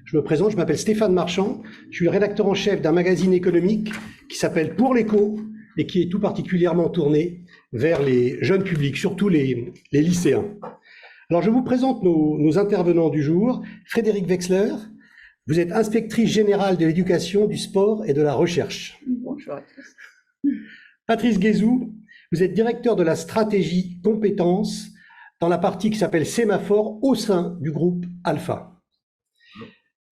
Je me présente, je m'appelle Stéphane Marchand, je suis le rédacteur en chef d'un magazine économique qui s'appelle Pour l'écho et qui est tout particulièrement tourné vers les jeunes publics, surtout les lycéens. Alors je vous présente nos intervenants du jour. Frédéric Wexler, vous êtes inspectrice générale de l'éducation, du sport et de la recherche. Bonjour à tous. Patrice Guézou, vous êtes directeur de la stratégie compétences dans la partie qui s'appelle Sémaphore au sein du groupe Alpha.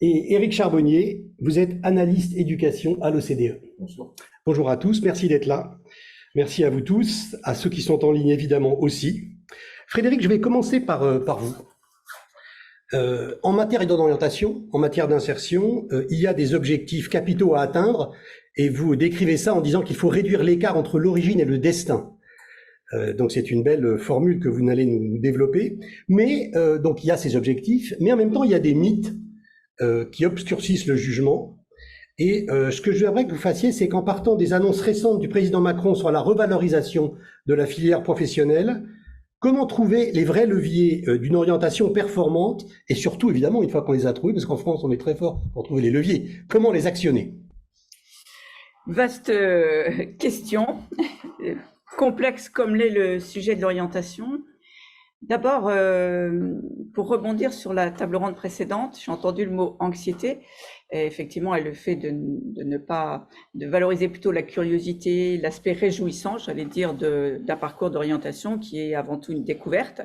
Et Éric Charbonnier, vous êtes analyste éducation à l'OCDE. Bonjour. Bonjour à tous, merci d'être là. Merci à vous tous, à ceux qui sont en ligne évidemment aussi. Frédéric, je vais commencer par vous. En matière d'orientation, en matière d'insertion, il y a des objectifs capitaux à atteindre et vous décrivez ça en disant qu'il faut réduire l'écart entre l'origine et le destin. Donc c'est une belle formule que vous allez nous développer. Mais donc il y a ces objectifs, mais en même temps il y a des mythes qui obscurcissent le jugement. Et ce que je voudrais que vous fassiez, c'est qu'en partant des annonces récentes du président Macron sur la revalorisation de la filière professionnelle, comment trouver les vrais leviers d'une orientation performante et surtout, évidemment, une fois qu'on les a trouvés, parce qu'en France, on est très fort pour trouver les leviers, comment les actionner? Vaste question, complexe comme l'est le sujet de l'orientation. D'abord, pour rebondir sur la table ronde précédente, j'ai entendu le mot anxiété. Et effectivement, elle le fait de valoriser plutôt la curiosité, l'aspect réjouissant, j'allais dire, d'un parcours d'orientation qui est avant tout une découverte.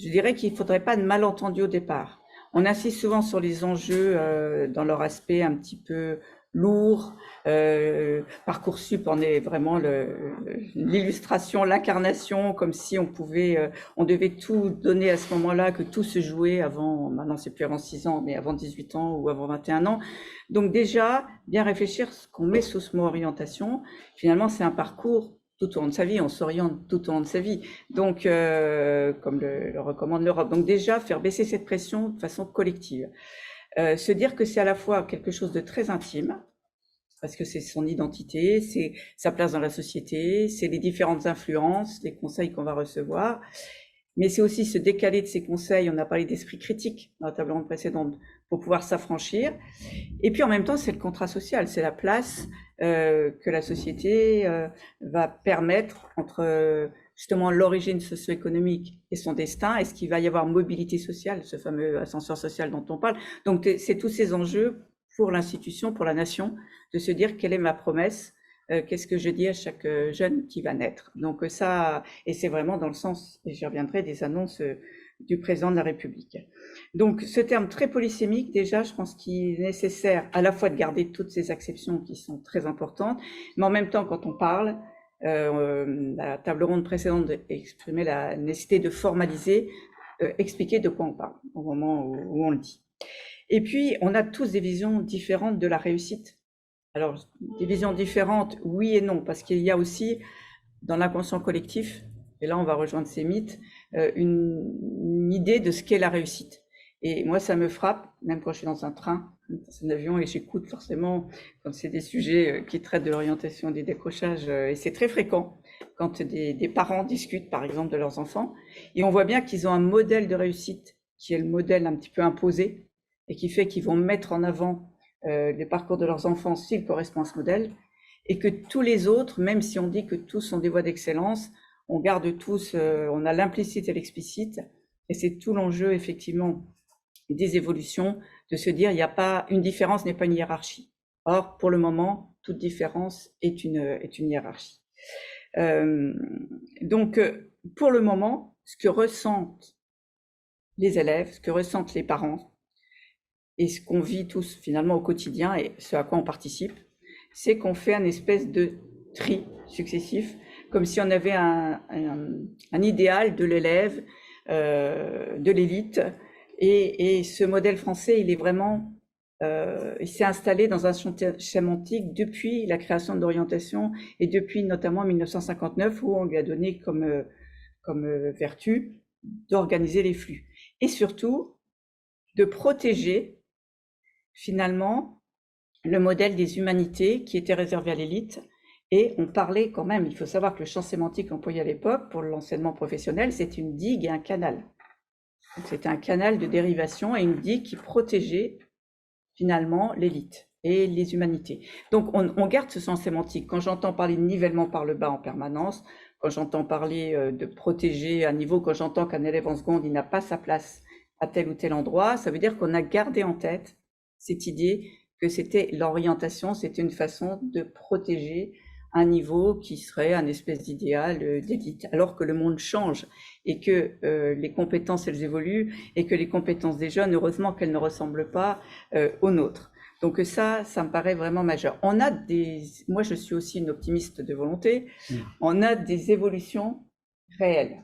Je dirais qu'il ne faudrait pas de malentendu au départ. On insiste souvent sur les enjeux dans leur aspect un petit peu lourd. Parcoursup en est vraiment l'illustration, l'incarnation, comme si on devait tout donner à ce moment-là, que tout se jouait avant, maintenant c'est plus avant 6 ans, mais avant 18 ans ou avant 21 ans. Donc déjà, bien réfléchir ce qu'on met sous ce mot orientation. Finalement, c'est un parcours tout au long de sa vie, on s'oriente tout au long de sa vie, donc comme le recommande l'Europe. Donc déjà, faire baisser cette pression de façon collective. Se dire que c'est à la fois quelque chose de très intime, parce que c'est son identité, c'est sa place dans la société, c'est les différentes influences, les conseils qu'on va recevoir, mais c'est aussi se décaler de ces conseils. On a parlé d'esprit critique dans la table ronde précédente, pour pouvoir s'affranchir. Et puis en même temps, c'est le contrat social, c'est la place que la société va permettre entre justement l'origine socio-économique et son destin. Est-ce qu'il va y avoir mobilité sociale, ce fameux ascenseur social dont on parle? Donc c'est tous ces enjeux pour l'institution, pour la nation, de se dire quelle est ma promesse, qu'est-ce que je dis à chaque jeune qui va naître. Donc ça, et c'est vraiment dans le sens, et j'y reviendrai, des annonces du président de la République. Donc ce terme très polysémique, déjà, je pense qu'il est nécessaire à la fois de garder toutes ces acceptions qui sont très importantes, mais en même temps, quand on parle, la table ronde précédente exprimait la nécessité de formaliser, expliquer de quoi on parle au moment où on le dit. Et puis, on a tous des visions différentes de la réussite. Alors, des visions différentes, oui et non, parce qu'il y a aussi, dans l'inconscient collectif, et là on va rejoindre ces mythes, une idée de ce qu'est la réussite. Et moi, ça me frappe, même quand je suis dans un train, dans un avion, et j'écoute forcément quand c'est des sujets qui traitent de l'orientation des décrochages, et c'est très fréquent quand des parents discutent, par exemple, de leurs enfants, et on voit bien qu'ils ont un modèle de réussite qui est le modèle un petit peu imposé, et qui fait qu'ils vont mettre en avant les parcours de leurs enfants s'ils correspondent à ce modèle, et que tous les autres, même si on dit que tous sont des voies d'excellence, on garde tous, on a l'implicite et l'explicite, et c'est tout l'enjeu effectivement des évolutions, de se dire il n'y a pas une différence, n'est pas une hiérarchie. Or, pour le moment, toute différence est une hiérarchie. Donc, pour le moment, ce que ressentent les élèves, ce que ressentent les parents, et ce qu'on vit tous finalement au quotidien et ce à quoi on participe, c'est qu'on fait un espèce de tri successif, comme si on avait un idéal de l'élève, de l'élite, et ce modèle français, il est vraiment, il s'est installé dans un sémantique depuis la création de l'orientation et depuis notamment 1959 où on lui a donné comme vertu d'organiser les flux et surtout de protéger finalement le modèle des humanités qui était réservé à l'élite. Et on parlait quand même, il faut savoir que le champ sémantique employé à l'époque pour l'enseignement professionnel, c'est une digue et un canal. C'était un canal de dérivation et une digue qui protégeait finalement l'élite et les humanités. Donc on garde ce sens sémantique. Quand j'entends parler de nivellement par le bas en permanence, quand j'entends parler de protéger un niveau, quand j'entends qu'un élève en seconde, il n'a pas sa place à tel ou tel endroit, ça veut dire qu'on a gardé en tête cette idée que c'était l'orientation, c'était une façon de protéger un niveau qui serait un espèce d'idéal d'élite, alors que le monde change et que les compétences, elles évoluent, et que les compétences des jeunes, heureusement qu'elles ne ressemblent pas aux nôtres. Donc ça me paraît vraiment majeur. Moi je suis aussi une optimiste de volonté, on a des évolutions réelles.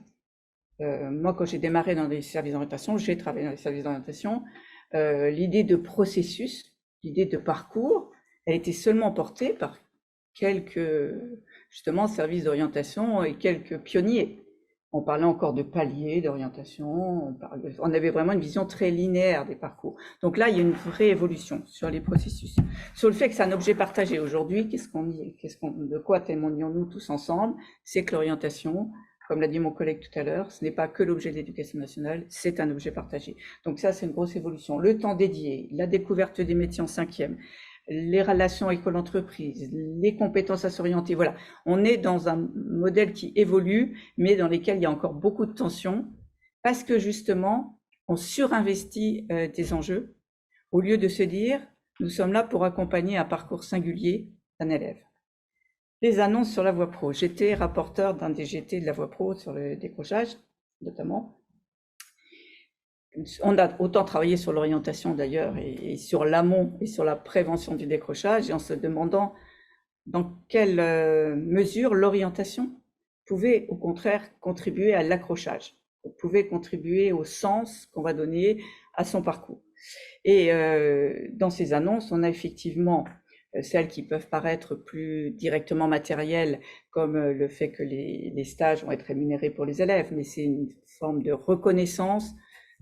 Moi, quand j'ai démarré dans les services d'orientation, j'ai travaillé dans les services d'orientation, l'idée de processus, l'idée de parcours, elle était seulement portée par quelques, justement, services d'orientation et quelques pionniers. On parlait encore de paliers d'orientation, on avait vraiment une vision très linéaire des parcours. Donc là, il y a une vraie évolution sur les processus. Sur le fait que c'est un objet partagé aujourd'hui, de quoi témoignons-nous tous ensemble? C'est que l'orientation, comme l'a dit mon collègue tout à l'heure, ce n'est pas que l'objet de l'éducation nationale, c'est un objet partagé. Donc ça, c'est une grosse évolution. Le temps dédié, la découverte des métiers en 5e, les relations école-entreprise, les compétences à s'orienter, voilà. On est dans un modèle qui évolue, mais dans lequel il y a encore beaucoup de tensions, parce que justement, on surinvestit des enjeux, au lieu de se dire, nous sommes là pour accompagner un parcours singulier d'un élève. Les annonces sur la voie pro. J'étais rapporteur d'un DGT de la voie pro sur le décrochage, notamment. On a autant travaillé sur l'orientation d'ailleurs et sur l'amont et sur la prévention du décrochage, et en se demandant dans quelle mesure l'orientation pouvait au contraire contribuer à l'accrochage, pouvait contribuer au sens qu'on va donner à son parcours. Et dans ces annonces, on a effectivement celles qui peuvent paraître plus directement matérielles, comme le fait que les stages vont être rémunérés pour les élèves, mais c'est une forme de reconnaissance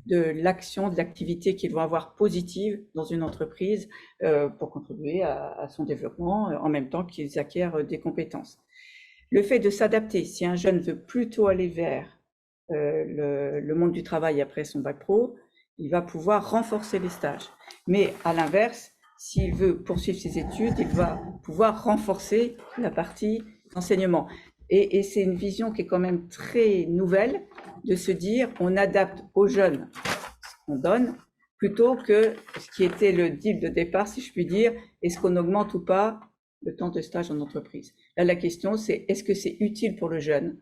de l'action, de l'activité qu'ils vont avoir positive dans une entreprise pour contribuer à son développement en même temps qu'ils acquièrent des compétences. Le fait de s'adapter, si un jeune veut plutôt aller vers le monde du travail après son bac pro, il va pouvoir renforcer les stages. Mais à l'inverse, s'il veut poursuivre ses études, il va pouvoir renforcer la partie enseignement. Et c'est une vision qui est quand même très nouvelle, de se dire on adapte aux jeunes ce qu'on donne, plutôt que ce qui était le deal de départ, si je puis dire, est-ce qu'on augmente ou pas le temps de stage en entreprise. Là, la question, c'est est-ce que c'est utile pour le jeune,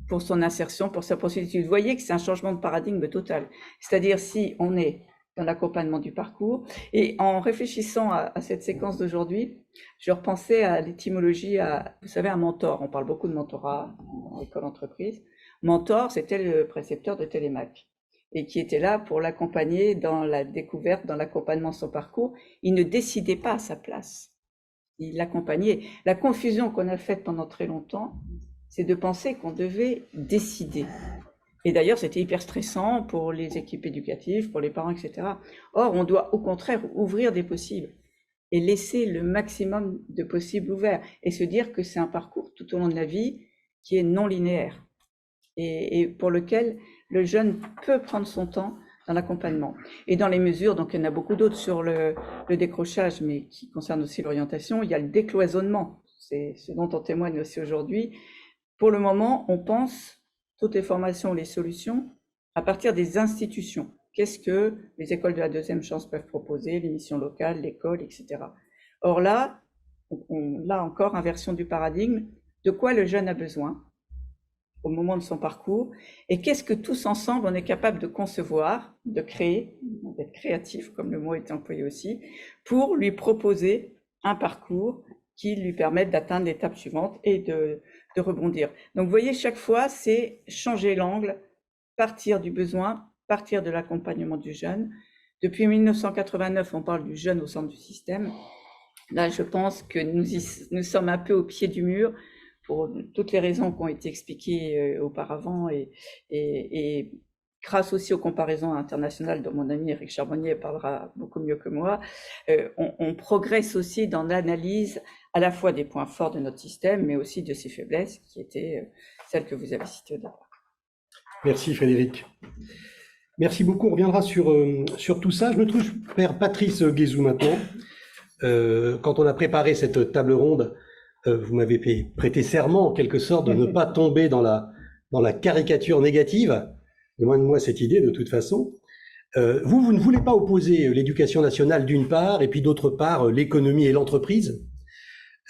pour son insertion, pour sa poursuite d'études. Vous voyez que c'est un changement de paradigme total. C'est-à-dire si on est dans l'accompagnement du parcours. Et en réfléchissant à cette séquence d'aujourd'hui, je repensais à l'étymologie, vous savez, un mentor. On parle beaucoup de mentorat en école-entreprise. Mentor, c'était le précepteur de Télémac et qui était là pour l'accompagner dans la découverte, dans l'accompagnement de son parcours. Il ne décidait pas à sa place. Il l'accompagnait. La confusion qu'on a faite pendant très longtemps, c'est de penser qu'on devait décider. Et d'ailleurs, c'était hyper stressant pour les équipes éducatives, pour les parents, etc. Or, on doit au contraire ouvrir des possibles et laisser le maximum de possibles ouverts et se dire que c'est un parcours tout au long de la vie qui est non linéaire et pour lequel le jeune peut prendre son temps dans l'accompagnement. Et dans les mesures, donc il y en a beaucoup d'autres sur le décrochage, mais qui concernent aussi l'orientation, il y a le décloisonnement. C'est ce dont on témoigne aussi aujourd'hui. Pour le moment, on pense toutes les formations, les solutions, à partir des institutions. Qu'est-ce que les écoles de la deuxième chance peuvent proposer, les missions locales, l'école, etc. Or là, là encore, inversion du paradigme, de quoi le jeune a besoin au moment de son parcours, et qu'est-ce que tous ensemble on est capable de concevoir, de créer, d'être créatif, comme le mot est employé aussi, pour lui proposer un parcours qui lui permette d'atteindre l'étape suivante et de rebondir. Donc, vous voyez, chaque fois, c'est changer l'angle, partir du besoin, partir de l'accompagnement du jeune. Depuis 1989, on parle du jeune au centre du système. Là, je pense que nous sommes un peu au pied du mur pour toutes les raisons qui ont été expliquées auparavant et grâce aussi aux comparaisons internationales dont mon ami Eric Charbonnier parlera beaucoup mieux que moi, on progresse aussi dans l'analyse à la fois des points forts de notre système, mais aussi de ses faiblesses, qui étaient celles que vous avez citées au départ. Merci Frédéric. Merci beaucoup. On reviendra sur tout ça. Je me trouve Père Patrice Guézou maintenant. Quand on a préparé cette table ronde, vous m'avez prêté serment en quelque sorte de ne pas tomber dans la caricature négative. Loin de moi cette idée de toute façon. Vous ne voulez pas opposer l'éducation nationale d'une part et puis d'autre part l'économie et l'entreprise.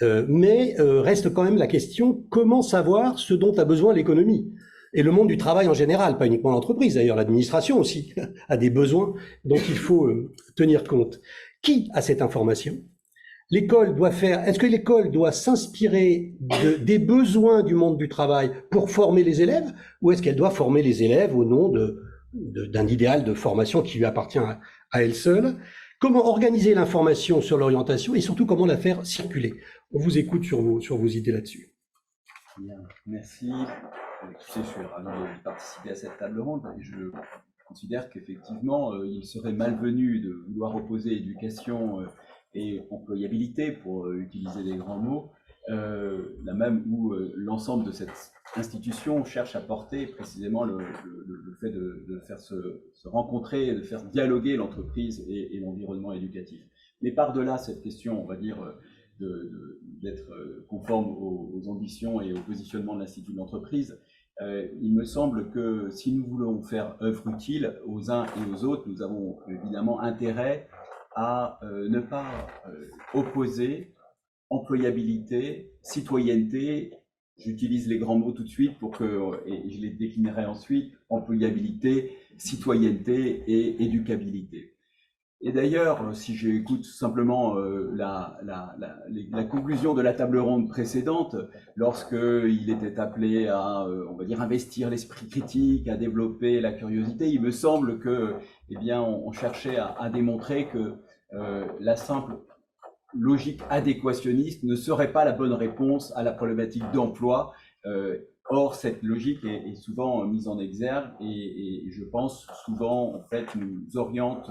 Mais reste quand même la question, comment savoir ce dont a besoin l'économie et le monde du travail en général, pas uniquement l'entreprise d'ailleurs, l'administration aussi a des besoins dont il faut tenir compte. Qui a cette information? L'école doit est-ce que l'école doit s'inspirer des besoins du monde du travail pour former les élèves, ou est-ce qu'elle doit former les élèves au nom d'un idéal de formation qui lui appartient à elle seule? Comment organiser l'information sur l'orientation et surtout comment la faire circuler? On vous écoute sur vos idées là-dessus. Bien, merci. Je suis ravi de participer à cette table ronde et je considère qu'effectivement, il serait malvenu de vouloir opposer éducation et employabilité, pour utiliser des grands mots, là même où l'ensemble de cette institution cherche à porter précisément le fait de faire se rencontrer, de faire dialoguer l'entreprise et l'environnement éducatif. Mais par-delà cette question, on va dire, d'être conforme aux ambitions et au positionnement de l'Institut de l'entreprise, il me semble que si nous voulons faire œuvre utile aux uns et aux autres, nous avons évidemment intérêt à ne pas opposer employabilité, citoyenneté, j'utilise les grands mots tout de suite et je les déclinerai ensuite, employabilité, citoyenneté et éducabilité. Et d'ailleurs, si j'écoute simplement la conclusion de la table ronde précédente, lorsqu'il était appelé à, on va dire, investir l'esprit critique, à développer la curiosité, il me semble que, eh bien, on cherchait à démontrer que la simple logique adéquationniste ne serait pas la bonne réponse à la problématique d'emploi. Or, cette logique est souvent mise en exergue et je pense souvent, en fait, nous oriente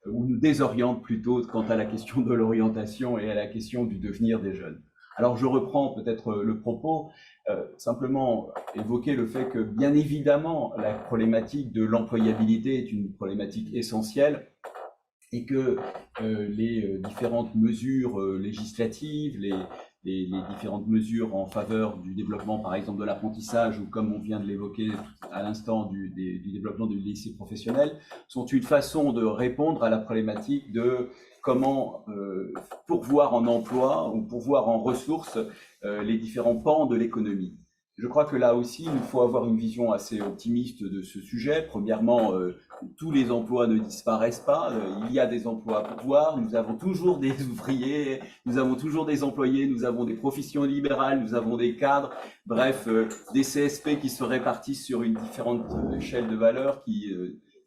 ou nous désoriente plutôt quant à la question de l'orientation et à la question du devenir des jeunes. Alors, je reprends peut-être le propos, simplement évoquer le fait que, bien évidemment, la problématique de l'employabilité est une problématique essentielle et que les différentes mesures législatives, les différentes mesures en faveur du développement, par exemple, de l'apprentissage, ou comme on vient de l'évoquer à l'instant, du développement du lycée professionnel, sont une façon de répondre à la problématique de comment pourvoir en emploi ou pourvoir en ressources les différents pans de l'économie. Je crois que là aussi, il faut avoir une vision assez optimiste de ce sujet. Premièrement, tous les emplois ne disparaissent pas. Il y a des emplois à pourvoir. Nous avons toujours des ouvriers, nous avons toujours des employés, nous avons des professions libérales, nous avons des cadres. Bref, des CSP qui se répartissent sur une différente échelle de valeur qui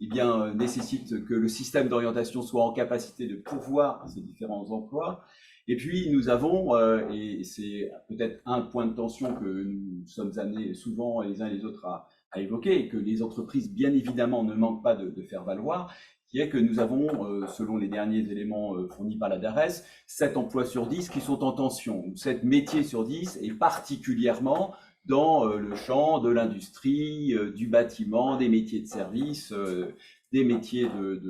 eh bien, nécessite que le système d'orientation soit en capacité de pourvoir ces différents emplois. Et puis, nous avons, et c'est peut-être un point de tension que nous sommes amenés souvent les uns et les autres à évoquer, et que les entreprises, bien évidemment, ne manquent pas de faire valoir, qui est que nous avons, selon les derniers éléments fournis par la DARES, 7 emplois sur 10 qui sont en tension, 7 métiers sur 10, et particulièrement dans le champ de l'industrie, du bâtiment, des métiers de service, des métiers de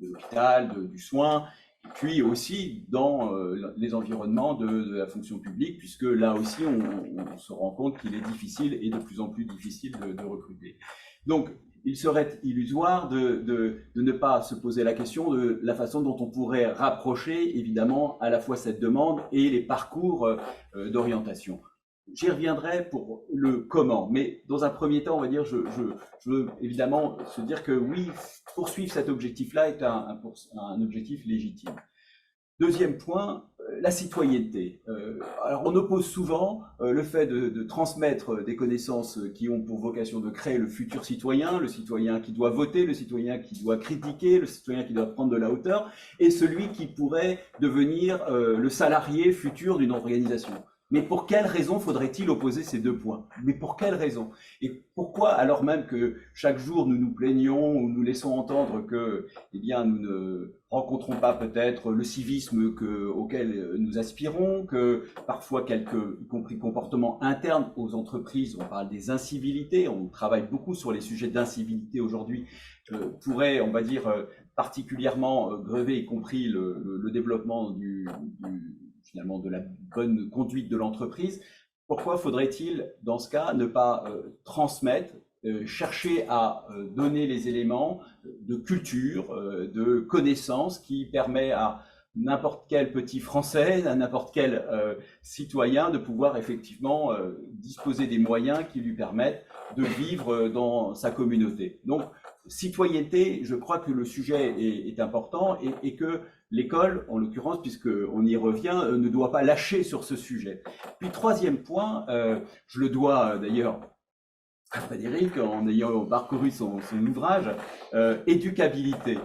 l'hôpital, du soin, et puis aussi dans les environnements de la fonction publique, puisque là aussi on se rend compte qu'il est difficile et de plus en plus difficile de recruter. Donc il serait illusoire de ne pas se poser la question de la façon dont on pourrait rapprocher évidemment à la fois cette demande et les parcours d'orientation. J'y reviendrai pour le comment, mais dans un premier temps, on va dire, je veux évidemment se dire que oui, poursuivre cet objectif-là est un objectif légitime. Deuxième point, la citoyenneté. Alors on oppose souvent le fait de transmettre des connaissances qui ont pour vocation de créer le futur citoyen, le citoyen qui doit voter, le citoyen qui doit critiquer, le citoyen qui doit prendre de la hauteur, et celui qui pourrait devenir le salarié futur d'une organisation. Mais pour quelle raison faudrait-il opposer ces deux points? Mais pour quelle raison? Et pourquoi, alors même que chaque jour nous nous plaignons ou nous laissons entendre que, eh bien, nous ne rencontrons pas peut-être le civisme auquel nous aspirons, que parfois quelques, y compris comportements internes aux entreprises, on parle des incivilités, on travaille beaucoup sur les sujets d'incivilité aujourd'hui, pourraient, on va dire, particulièrement grever, y compris le développement finalement de la bonne conduite de l'entreprise. Pourquoi faudrait-il, dans ce cas, ne pas transmettre, chercher à donner les éléments de culture, de connaissance qui permet à n'importe quel petit Français, à n'importe quel citoyen de pouvoir effectivement disposer des moyens qui lui permettent de vivre dans sa communauté. Donc, citoyenneté, je crois que le sujet est important et que l'école, en l'occurrence, puisqu'on y revient, ne doit pas lâcher sur ce sujet. Puis troisième point, je le dois d'ailleurs à Frédéric en ayant parcouru son ouvrage, éducabilité.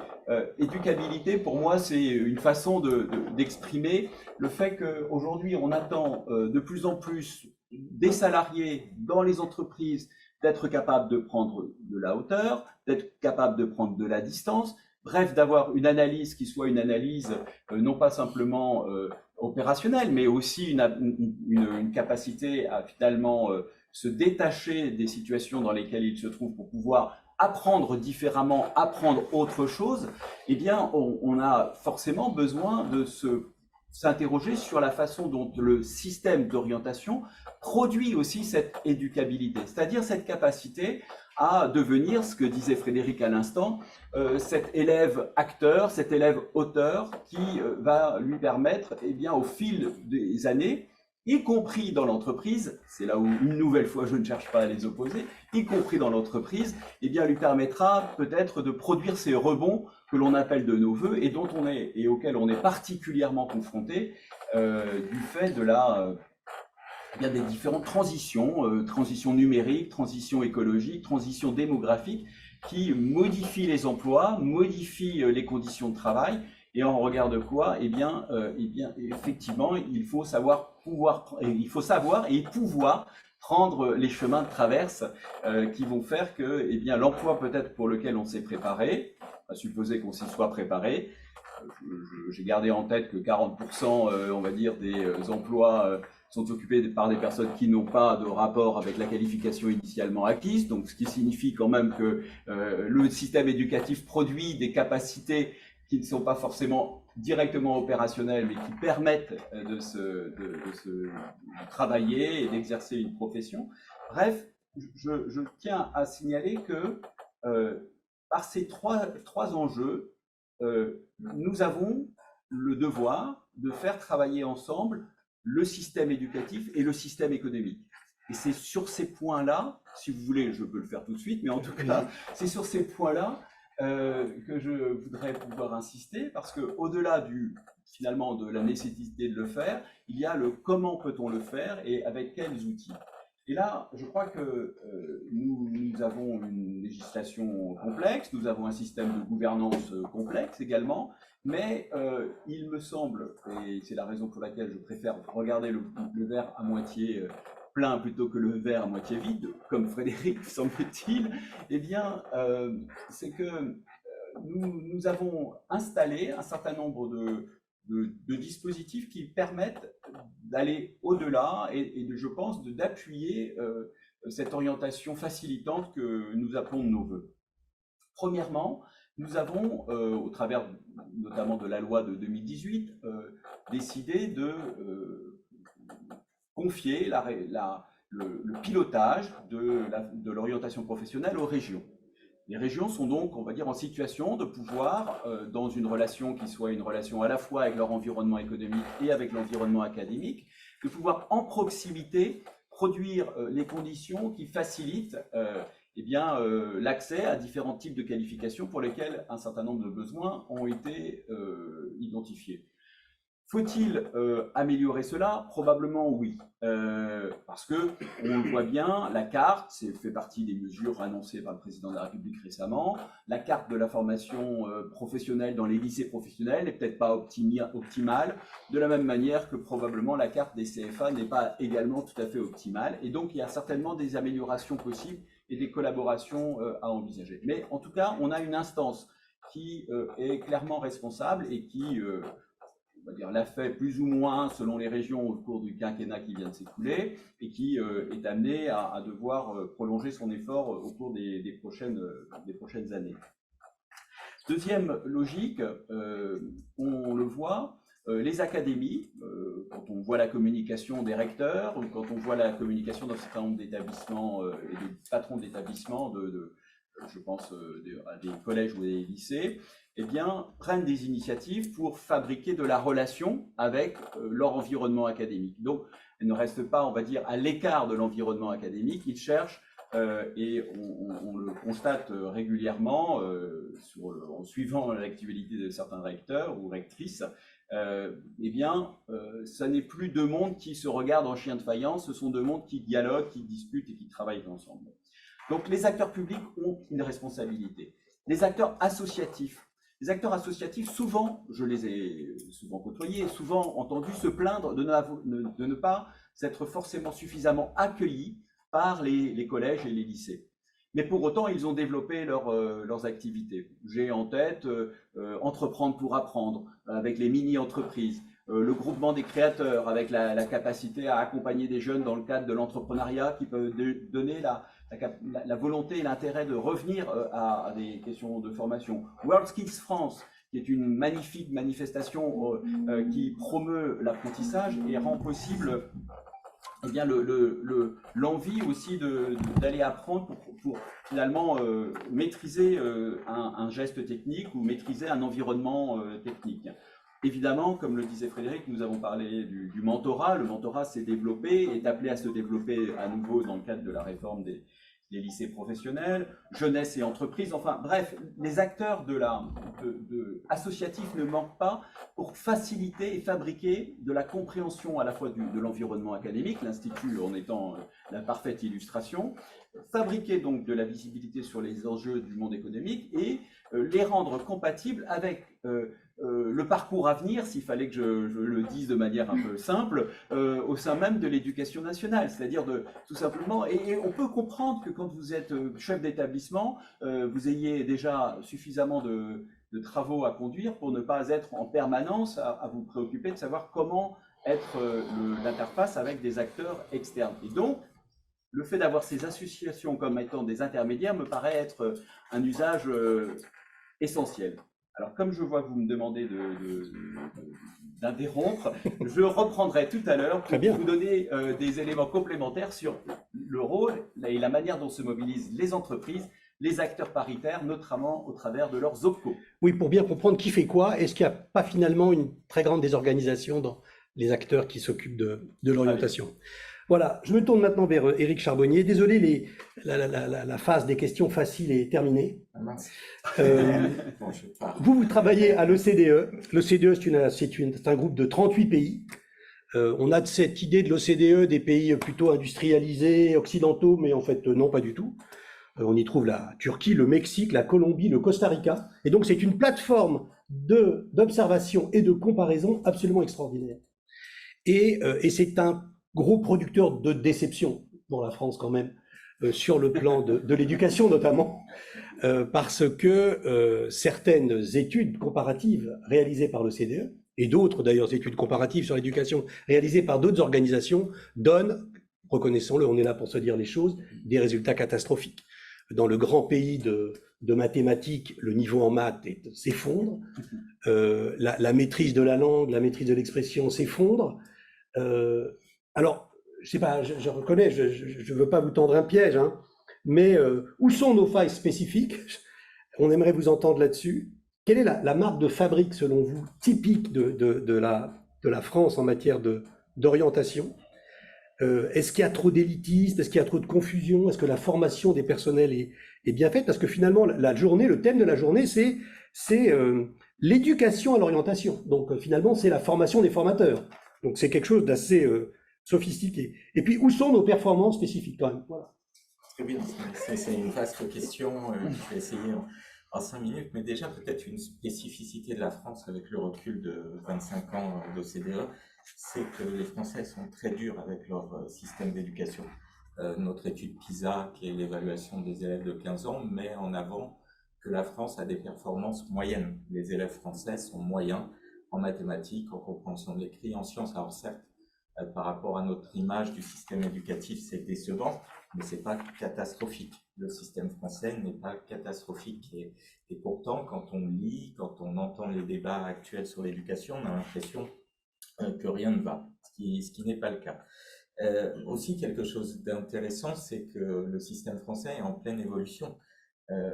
Éducabilité, pour moi, c'est une façon d'exprimer le fait qu'aujourd'hui, on attend de plus en plus des salariés dans les entreprises d'être capables de prendre de la hauteur, d'être capables de prendre de la distance, bref, d'avoir une analyse qui soit une analyse non pas simplement opérationnelle, mais aussi une capacité à finalement se détacher des situations dans lesquelles ils se trouvent pour pouvoir apprendre différemment, apprendre autre chose. Eh bien, on a forcément besoin de s'interroger sur la façon dont le système d'orientation produit aussi cette éducabilité, c'est-à-dire cette capacité à devenir, ce que disait Frédéric à l'instant, cet élève acteur, cet élève auteur qui va lui permettre, eh bien, au fil des années, y compris dans l'entreprise, c'est là où une nouvelle fois je ne cherche pas à les opposer, y compris dans l'entreprise, eh bien, lui permettra peut-être de produire ces rebonds que l'on appelle de nos voeux et auxquels on est particulièrement confronté du fait de des différentes transitions, transition numérique, transition écologique, transition démographique, qui modifient les emplois, modifient les conditions de travail, et en regard de quoi, effectivement, il faut savoir et pouvoir prendre les chemins de traverse qui vont faire que, l'emploi peut-être pour lequel on s'est préparé, à supposer qu'on s'y soit préparé, j'ai gardé en tête que 40%, on va dire, des emplois sont occupés par des personnes qui n'ont pas de rapport avec la qualification initialement acquise, donc ce qui signifie quand même que le système éducatif produit des capacités qui ne sont pas forcément directement opérationnelles, mais qui permettent de travailler et d'exercer une profession. Bref, je tiens à signaler que par ces trois enjeux, nous avons le devoir de faire travailler ensemble le système éducatif et le système économique. Et c'est sur ces points-là, si vous voulez, je peux le faire tout de suite, mais en tout cas, c'est sur ces points-là que je voudrais pouvoir insister, parce qu'au-delà finalement de la nécessité de le faire, il y a le comment peut-on le faire et avec quels outils. Et là, je crois que nous avons une législation complexe, nous avons un système de gouvernance complexe également, mais il me semble, et c'est la raison pour laquelle je préfère regarder le verre à moitié plein plutôt que le verre à moitié vide, comme Frédéric, semble-t-il, c'est que nous avons installé un certain nombre de dispositifs qui permettent d'aller au-delà et je pense d'appuyer cette orientation facilitante que nous appelons de nos voeux. Premièrement, nous avons, au travers notamment de la loi de 2018, décidé de confier le pilotage de l'orientation professionnelle aux régions. Les régions sont donc, on va dire, en situation de pouvoir, dans une relation qui soit une relation à la fois avec leur environnement économique et avec l'environnement académique, de pouvoir en proximité produire les conditions qui facilitent l'accès à différents types de qualifications pour lesquels un certain nombre de besoins ont été identifiés. Faut-il améliorer cela? Probablement oui, parce que on le voit bien, la carte, fait partie des mesures annoncées par le président de la République récemment. La carte de la formation professionnelle dans les lycées professionnels n'est peut-être pas optimale, de la même manière que probablement la carte des CFA n'est pas également tout à fait optimale. Et donc il y a certainement des améliorations possibles et des collaborations à envisager. Mais en tout cas, on a une instance qui est clairement responsable et qui on va dire, l'a fait plus ou moins selon les régions au cours du quinquennat qui vient de s'écouler et qui est amené à devoir prolonger son effort au cours des prochaines années. Deuxième logique, on le voit, les académies, quand on voit la communication des recteurs ou quand on voit la communication d'un certain nombre d'établissements et des patrons d'établissements, je pense à des collèges ou des lycées, eh bien, prennent des initiatives pour fabriquer de la relation avec leur environnement académique. Donc, elles ne restent pas, on va dire, à l'écart de l'environnement académique. Ils cherchent, et on le constate régulièrement en suivant l'actualité de certains recteurs ou rectrices, eh bien, ça n'est plus deux mondes qui se regardent en chien de faïence, ce sont deux mondes qui dialoguent, qui discutent et qui travaillent ensemble. Donc, les acteurs publics ont une responsabilité. Les acteurs associatifs, souvent, je les ai souvent côtoyés, souvent entendus se plaindre de ne pas être forcément suffisamment accueillis par les collèges et les lycées. Mais pour autant, ils ont développé leurs activités. J'ai en tête Entreprendre pour apprendre, avec les mini-entreprises, le groupement des créateurs, avec la capacité à accompagner des jeunes dans le cadre de l'entrepreneuriat qui peut donner la volonté et l'intérêt de revenir à des questions de formation. World Skills France, qui est une magnifique manifestation qui promeut l'apprentissage et rend possible eh bien, l'envie aussi d'aller apprendre pour finalement maîtriser un geste technique ou maîtriser un environnement technique. Évidemment, comme le disait Frédéric, nous avons parlé du mentorat. Le mentorat s'est développé, est appelé à se développer à nouveau dans le cadre de la réforme des lycées professionnels, jeunesse et entreprise. Enfin bref, les acteurs associatifs ne manquent pas pour faciliter et fabriquer de la compréhension à la fois de l'environnement académique, l'Institut en étant la parfaite illustration, fabriquer donc de la visibilité sur les enjeux du monde économique et les rendre compatibles avec le parcours à venir, s'il fallait que je le dise de manière un peu simple, au sein même de l'éducation nationale. C'est-à-dire tout simplement, et on peut comprendre que quand vous êtes chef d'établissement, vous ayez déjà suffisamment de travaux à conduire pour ne pas être en permanence à vous préoccuper de savoir comment être l'interface avec des acteurs externes. Et donc, le fait d'avoir ces associations comme étant des intermédiaires me paraît être un usage essentiel. Alors, comme je vois que vous me demandez d'interrompre, je reprendrai tout à l'heure pour vous donner des éléments complémentaires sur le rôle et la manière dont se mobilisent les entreprises, les acteurs paritaires, notamment au travers de leurs OPCO. Oui, pour bien comprendre qui fait quoi, est-ce qu'il n'y a pas finalement une très grande désorganisation dans les acteurs qui s'occupent de l'orientation? Voilà, je me tourne maintenant vers Éric Charbonnier. Désolé, la phase des questions faciles est terminée. Vous travaillez à l'OCDE. L'OCDE, c'est un groupe de 38 pays. On a de cette idée de l'OCDE des pays plutôt industrialisés, occidentaux, mais en fait, non, pas du tout. On y trouve la Turquie, le Mexique, la Colombie, le Costa Rica. Et donc, c'est une plateforme d'observation et de comparaison absolument extraordinaire. Et c'est un gros producteur de déception pour la France quand même, sur le plan de l'éducation notamment, parce que certaines études comparatives réalisées par l'OCDE, et d'autres d'ailleurs études comparatives sur l'éducation réalisées par d'autres organisations, donnent, reconnaissons-le, on est là pour se dire les choses, des résultats catastrophiques. Dans le grand pays de mathématiques, le niveau en maths s'effondre, la maîtrise de la langue, la maîtrise de l'expression s'effondre. Alors, je sais pas, je reconnais, je veux pas vous tendre un piège, hein, mais où sont nos failles spécifiques? On aimerait vous entendre là-dessus. Quelle est la marque de fabrique, selon vous, typique de la France en matière d'orientation? Est-ce qu'il y a trop d'élitisme? Est-ce qu'il y a trop de confusion? Est-ce que la formation des personnels est bien faite? Parce que finalement, la journée, le thème de la journée, c'est l'éducation à l'orientation. Donc finalement, c'est la formation des formateurs. Donc c'est quelque chose d'assez sophistiqué. Et puis, où sont nos performances spécifiques quand même? Voilà. Très bien, c'est une vaste question. Je vais essayer en 5 minutes, mais déjà peut-être une spécificité de la France avec le recul de 25 ans d'OCDE, c'est que les Français sont très durs avec leur système d'éducation. Notre étude PISA, qui est l'évaluation des élèves de 15 ans, met en avant que la France a des performances moyennes. Les élèves français sont moyens en mathématiques, en compréhension de l'écrit, en sciences. Alors certes, par rapport à notre image du système éducatif, c'est décevant, mais c'est pas catastrophique. Le système français n'est pas catastrophique. Et pourtant, quand on lit, quand on entend les débats actuels sur l'éducation, on a l'impression que rien ne va, ce qui n'est pas le cas. Aussi, quelque chose d'intéressant, c'est que le système français est en pleine évolution.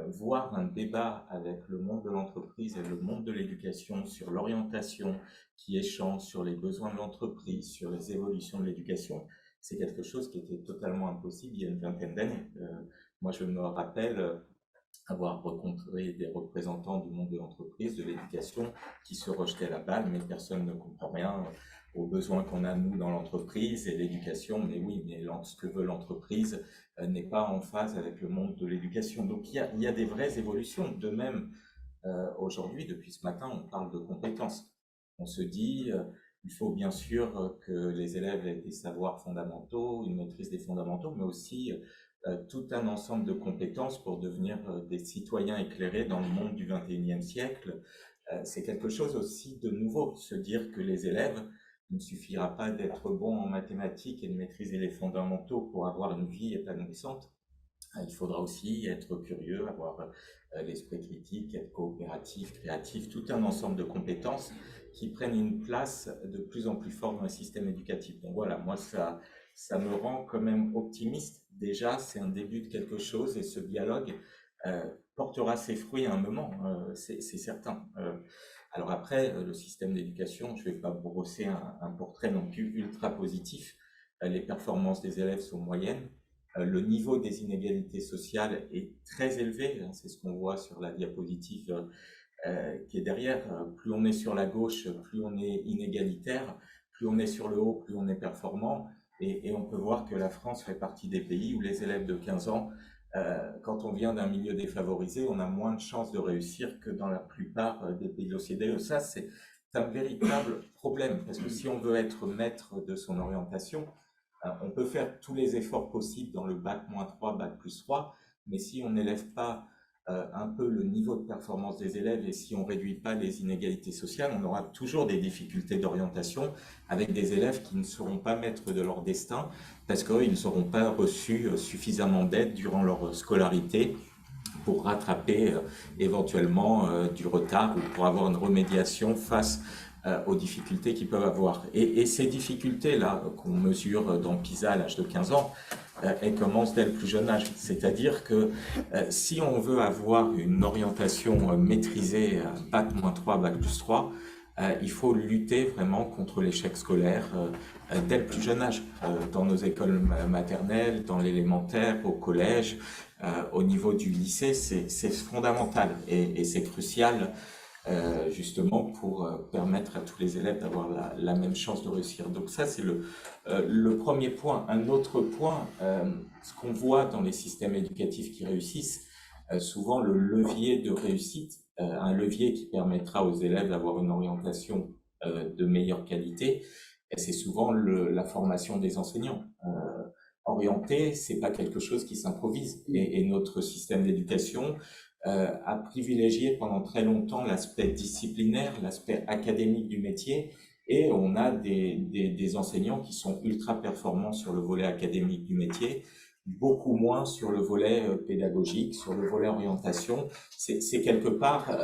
Voir un débat avec le monde de l'entreprise et le monde de l'éducation sur l'orientation, qui échange sur les besoins de l'entreprise, sur les évolutions de l'éducation, c'est quelque chose qui était totalement impossible il y a une vingtaine d'années. Moi, je me rappelle avoir rencontré des représentants du monde de l'entreprise, de l'éducation, qui se rejetaient la balle, mais personne ne comprend rien aux besoins qu'on a, nous, dans l'entreprise et l'éducation. Mais oui, mais ce que veut l'entreprise n'est pas en phase avec le monde de l'éducation. Donc, il y a des vraies évolutions. De même, aujourd'hui, depuis ce matin, on parle de compétences. On se dit, il faut bien sûr que les élèves aient des savoirs fondamentaux, une maîtrise des fondamentaux, mais aussi tout un ensemble de compétences pour devenir des citoyens éclairés dans le monde du XXIe siècle. C'est quelque chose aussi de nouveau, se dire que les élèves, il ne suffira pas d'être bon en mathématiques et de maîtriser les fondamentaux pour avoir une vie épanouissante. Il faudra aussi être curieux, avoir l'esprit critique, être coopératif, créatif, tout un ensemble de compétences qui prennent une place de plus en plus forte dans le système éducatif. Donc voilà, moi ça me rend quand même optimiste. Déjà, c'est un début de quelque chose et ce dialogue portera ses fruits à un moment, c'est certain. Alors après, le système d'éducation, je ne vais pas brosser un portrait non plus ultra positif. Les performances des élèves sont moyennes. Le niveau des inégalités sociales est très élevé, hein, c'est ce qu'on voit sur la diapositive qui est derrière. Plus on est sur la gauche, plus on est inégalitaire, plus on est sur le haut, plus on est performant. Et on peut voir que la France fait partie des pays où les élèves de 15 ans, quand on vient d'un milieu défavorisé, on a moins de chances de réussir que dans la plupart des pays de l'OCDE. Ça, c'est un véritable problème, parce que si on veut être maître de son orientation, on peut faire tous les efforts possibles dans le bac-3, bac+3, mais si on n'élève pas un peu le niveau de performance des élèves et si on ne réduit pas les inégalités sociales, on aura toujours des difficultés d'orientation avec des élèves qui ne seront pas maîtres de leur destin parce qu'ils n'auront pas reçu suffisamment d'aide durant leur scolarité pour rattraper éventuellement du retard ou pour avoir une remédiation face aux difficultés qu'ils peuvent avoir. Et ces difficultés-là qu'on mesure dans PISA à l'âge de 15 ans, elles commencent dès le plus jeune âge. C'est-à-dire que si on veut avoir une orientation maîtrisée, bac-3, bac+3, il faut lutter vraiment contre l'échec scolaire dès le plus jeune âge, dans nos écoles maternelles, dans l'élémentaire, au collège, au niveau du lycée, c'est fondamental et c'est crucial justement pour permettre à tous les élèves d'avoir la même chance de réussir. Donc ça, c'est le premier point. Un autre point, ce qu'on voit dans les systèmes éducatifs qui réussissent, souvent le levier de réussite, un levier qui permettra aux élèves d'avoir une orientation de meilleure qualité, c'est souvent la formation des enseignants. Orienter, c'est pas quelque chose qui s'improvise. Et notre système d'éducation a privilégié pendant très longtemps l'aspect disciplinaire, l'aspect académique du métier, et on a des enseignants qui sont ultra performants sur le volet académique du métier, beaucoup moins sur le volet pédagogique, sur le volet orientation. C'est quelque part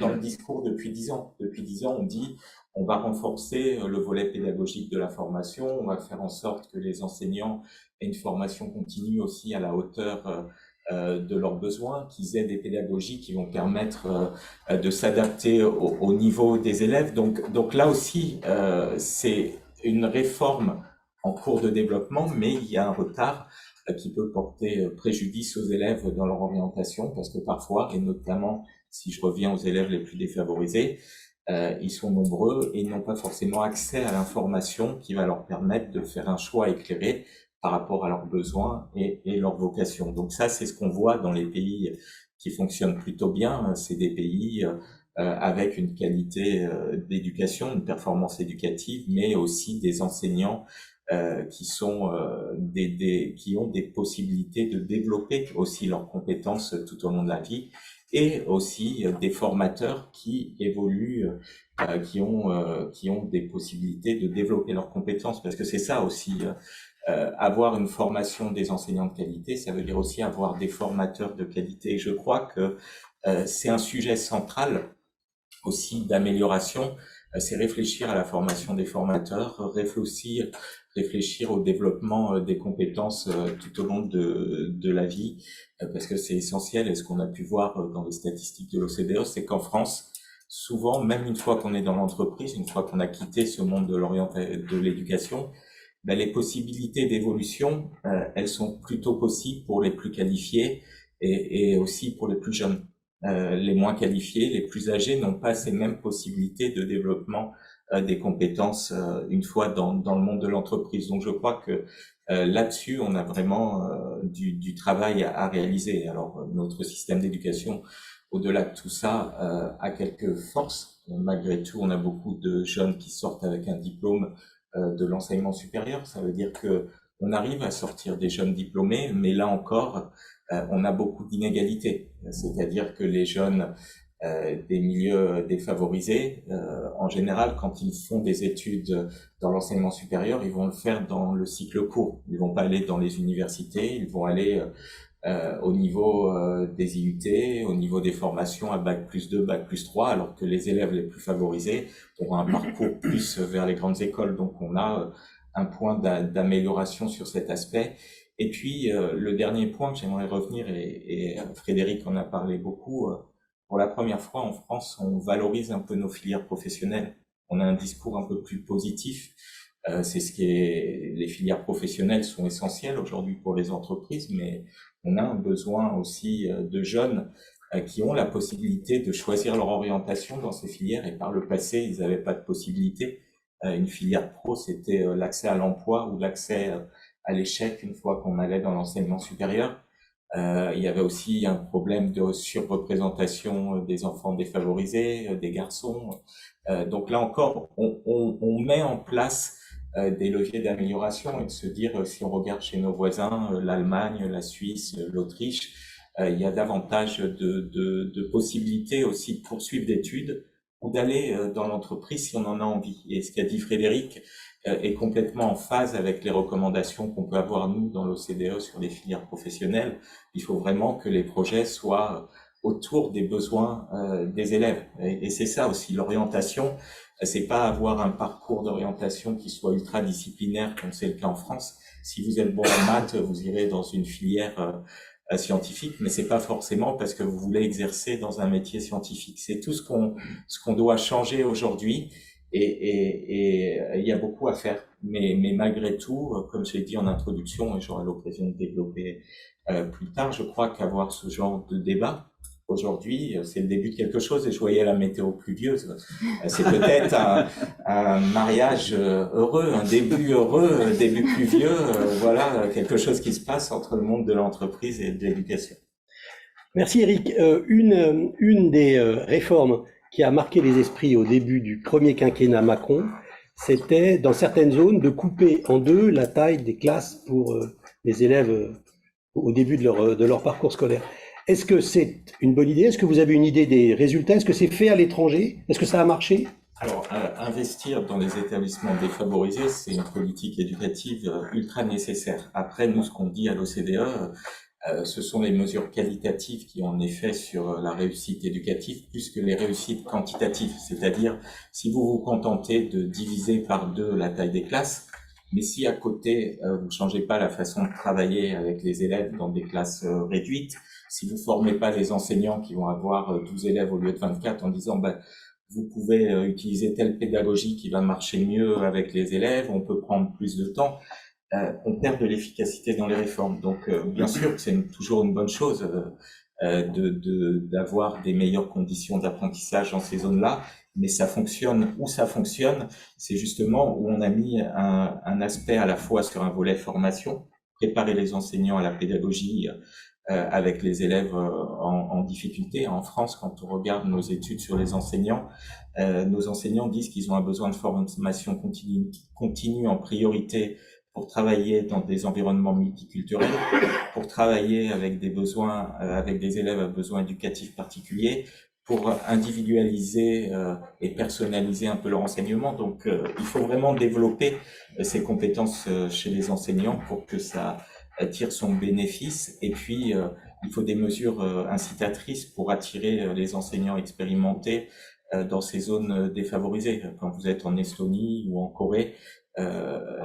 dans le discours depuis 10 ans. Depuis 10 ans, on dit on va renforcer le volet pédagogique de la formation, on va faire en sorte que les enseignants aient une formation continue aussi à la hauteur de leurs besoins, qu'ils aient des pédagogies qui vont permettre de s'adapter au niveau des élèves. Donc là aussi, c'est une réforme en cours de développement, mais il y a un retard qui peut porter préjudice aux élèves dans leur orientation, parce que parfois, et notamment si je reviens aux élèves les plus défavorisés, ils sont nombreux et n'ont pas forcément accès à l'information qui va leur permettre de faire un choix éclairé par rapport à leurs besoins et leur vocation. Donc ça, c'est ce qu'on voit dans les pays qui fonctionnent plutôt bien. C'est des pays avec une qualité d'éducation, une performance éducative, mais aussi des enseignants qui sont qui ont des possibilités de développer aussi leurs compétences tout au long de la vie, et aussi des formateurs qui évoluent, qui ont des possibilités de développer leurs compétences, parce que c'est ça aussi. Avoir une formation des enseignants de qualité, ça veut dire aussi avoir des formateurs de qualité. Et je crois que c'est un sujet central aussi d'amélioration, c'est réfléchir à la formation des formateurs, réfléchir au développement des compétences tout au long de la vie, parce que c'est essentiel. Et ce qu'on a pu voir dans les statistiques de l'OCDE, c'est qu'en France, souvent, même une fois qu'on est dans l'entreprise, une fois qu'on a quitté ce monde de l'éducation, ben, les possibilités d'évolution, elles sont plutôt possibles pour les plus qualifiés et aussi pour les plus jeunes. Les moins qualifiés, les plus âgés n'ont pas ces mêmes possibilités de développement des compétences une fois dans le monde de l'entreprise. Donc je crois que là-dessus, on a vraiment du travail à réaliser. Alors notre système d'éducation, au-delà de tout ça, a quelques forces. Malgré tout, on a beaucoup de jeunes qui sortent avec un diplôme de l'enseignement supérieur. Ça veut dire que on arrive à sortir des jeunes diplômés, mais là encore, on a beaucoup d'inégalités. C'est-à-dire que les jeunes des milieux défavorisés, en général, quand ils font des études dans l'enseignement supérieur, ils vont le faire dans le cycle court. Ils vont pas aller dans les universités, ils vont aller au niveau des IUT, au niveau des formations à Bac+2, Bac+3, alors que les élèves les plus favorisés auront un parcours plus vers les grandes écoles. Donc on a un point d'amélioration sur cet aspect. Et puis le dernier point que j'aimerais revenir, et Frédéric en a parlé beaucoup, pour la première fois en France, on valorise un peu nos filières professionnelles. On a un discours un peu plus positif. C'est ce qui est, les filières professionnelles sont essentielles aujourd'hui pour les entreprises, mais on a un besoin aussi de jeunes qui ont la possibilité de choisir leur orientation dans ces filières, et par le passé, ils n'avaient pas de possibilité. Une filière pro, c'était l'accès à l'emploi ou l'accès à l'échec une fois qu'on allait dans l'enseignement supérieur. Il y avait aussi un problème de surreprésentation des enfants défavorisés, des garçons. Donc là encore, on met en place des leviers d'amélioration, et de se dire, si on regarde chez nos voisins, l'Allemagne, la Suisse, l'Autriche, il y a davantage de possibilités aussi de poursuivre d'études ou d'aller dans l'entreprise si on en a envie. Et ce qu'a dit Frédéric est complètement en phase avec les recommandations qu'on peut avoir, nous, dans l'OCDE sur les filières professionnelles. Il faut vraiment que les projets soient autour des besoins des élèves. Et c'est ça aussi, l'orientation. C'est pas avoir un parcours d'orientation qui soit ultra disciplinaire, comme c'est le cas en France. Si vous êtes bon en maths, vous irez dans une filière scientifique, mais c'est pas forcément parce que vous voulez exercer dans un métier scientifique. C'est tout ce qu'on doit changer aujourd'hui, et il y a beaucoup à faire. Mais malgré tout, comme je l'ai dit en introduction, et j'aurai l'occasion de développer plus tard, je crois qu'avoir ce genre de débat aujourd'hui, c'est le début de quelque chose. Et je voyais la météo pluvieuse. C'est peut-être un mariage heureux, un début heureux, un début pluvieux. Voilà, quelque chose qui se passe entre le monde de l'entreprise et de l'éducation. Merci Eric. Une des réformes qui a marqué les esprits au début du premier quinquennat Macron, c'était dans certaines zones de couper en deux la taille des classes pour les élèves au début de leur parcours scolaire. Est-ce que c'est une bonne idée? Est-ce que vous avez une idée des résultats? Est-ce que c'est fait à l'étranger? Est-ce que ça a marché? Alors, investir dans les établissements défavorisés, c'est une politique éducative ultra nécessaire. Après, nous, ce qu'on dit à l'OCDE, ce sont les mesures qualitatives qui ont un effet sur la réussite éducative plus que les réussites quantitatives. C'est-à-dire, si vous vous contentez de diviser par 2 la taille des classes, mais si à côté, vous changez pas la façon de travailler avec les élèves dans des classes réduites, si vous formez pas les enseignants qui vont avoir 12 élèves au lieu de 24 en disant, vous pouvez utiliser telle pédagogie qui va marcher mieux avec les élèves, on peut prendre plus de temps. On perd de l'efficacité dans les réformes. Donc, bien sûr que c'est toujours une bonne chose d'avoir des meilleures conditions d'apprentissage dans ces zones-là, mais ça fonctionne où ça fonctionne, c'est justement où on a mis un aspect à la fois sur un volet formation, préparer les enseignants à la pédagogie avec les élèves en difficulté. En France, quand on regarde nos études sur les enseignants, nos enseignants disent qu'ils ont un besoin de formation continue en priorité pour travailler dans des environnements multiculturels, pour travailler avec des besoins, avec des élèves à besoins éducatifs particuliers, pour individualiser et personnaliser un peu leur enseignement. Donc, il faut vraiment développer ces compétences chez les enseignants pour que ça tire son bénéfice. Et puis, il faut des mesures incitatrices pour attirer les enseignants expérimentés dans ces zones défavorisées. Quand vous êtes en Estonie ou en Corée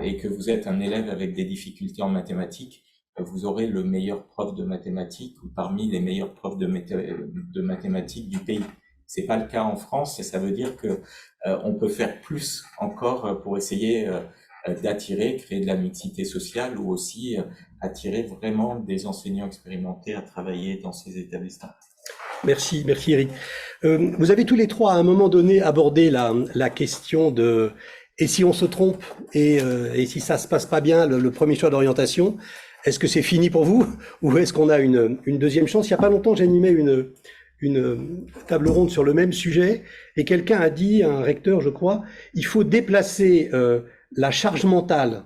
et que vous êtes un élève avec des difficultés en mathématiques, vous aurez le meilleur prof de mathématiques ou parmi les meilleurs profs de mathématiques du pays. C'est pas le cas en France et ça veut dire que on peut faire plus encore pour essayer d'attirer, créer de la mixité sociale ou aussi attirer vraiment des enseignants expérimentés à travailler dans ces établissements. Merci Eric. Vous avez tous les trois à un moment donné abordé la question de et si on se trompe et si ça se passe pas bien le premier choix d'orientation, est-ce que c'est fini pour vous ou est-ce qu'on a une deuxième chance? Il y a pas longtemps, j'animais une table ronde sur le même sujet et quelqu'un a dit, un recteur je crois, il faut déplacer la charge mentale,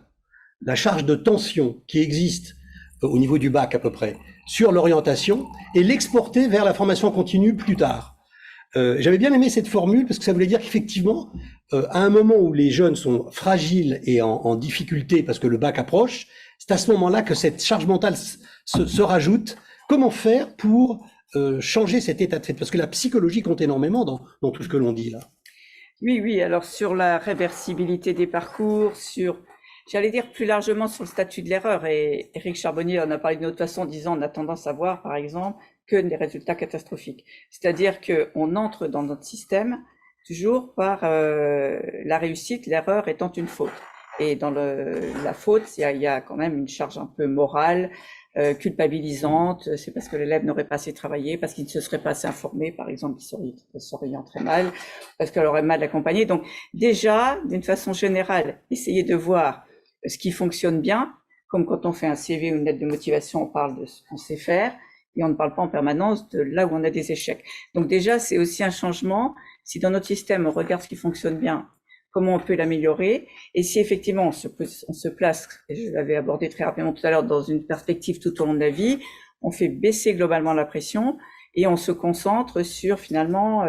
la charge de tension qui existe au niveau du bac à peu près sur l'orientation et l'exporter vers la formation continue plus tard. J'avais bien aimé cette formule parce que ça voulait dire qu'effectivement, à un moment où les jeunes sont fragiles et en difficulté parce que le bac approche, c'est à ce moment-là que cette charge mentale se rajoute. Comment faire pour changer cet état de fait? Parce que la psychologie compte énormément dans tout ce que l'on dit là. Oui. Alors sur la réversibilité des parcours, j'allais dire plus largement sur le statut de l'erreur. Et Éric Charbonnier en a parlé d'une autre façon en disant on a tendance à voir, par exemple, que des résultats catastrophiques. C'est-à-dire qu'on entre dans notre système toujours par la réussite, l'erreur étant une faute. Et dans la faute, il y a quand même une charge un peu morale, culpabilisante. C'est parce que l'élève n'aurait pas assez travaillé, parce qu'il ne se serait pas assez informé, par exemple, qu'il s'orienterait mal, parce qu'elle aurait mal accompagné. Donc déjà, d'une façon générale, essayer de voir ce qui fonctionne bien, comme quand on fait un CV ou une lettre de motivation, on parle de ce qu'on sait faire, et on ne parle pas en permanence de là où on a des échecs. Donc déjà, c'est aussi un changement. Si dans notre système, on regarde ce qui fonctionne bien, comment on peut l'améliorer, et si effectivement on se place, et je l'avais abordé très rapidement tout à l'heure, dans une perspective tout au long de la vie, on fait baisser globalement la pression et on se concentre sur finalement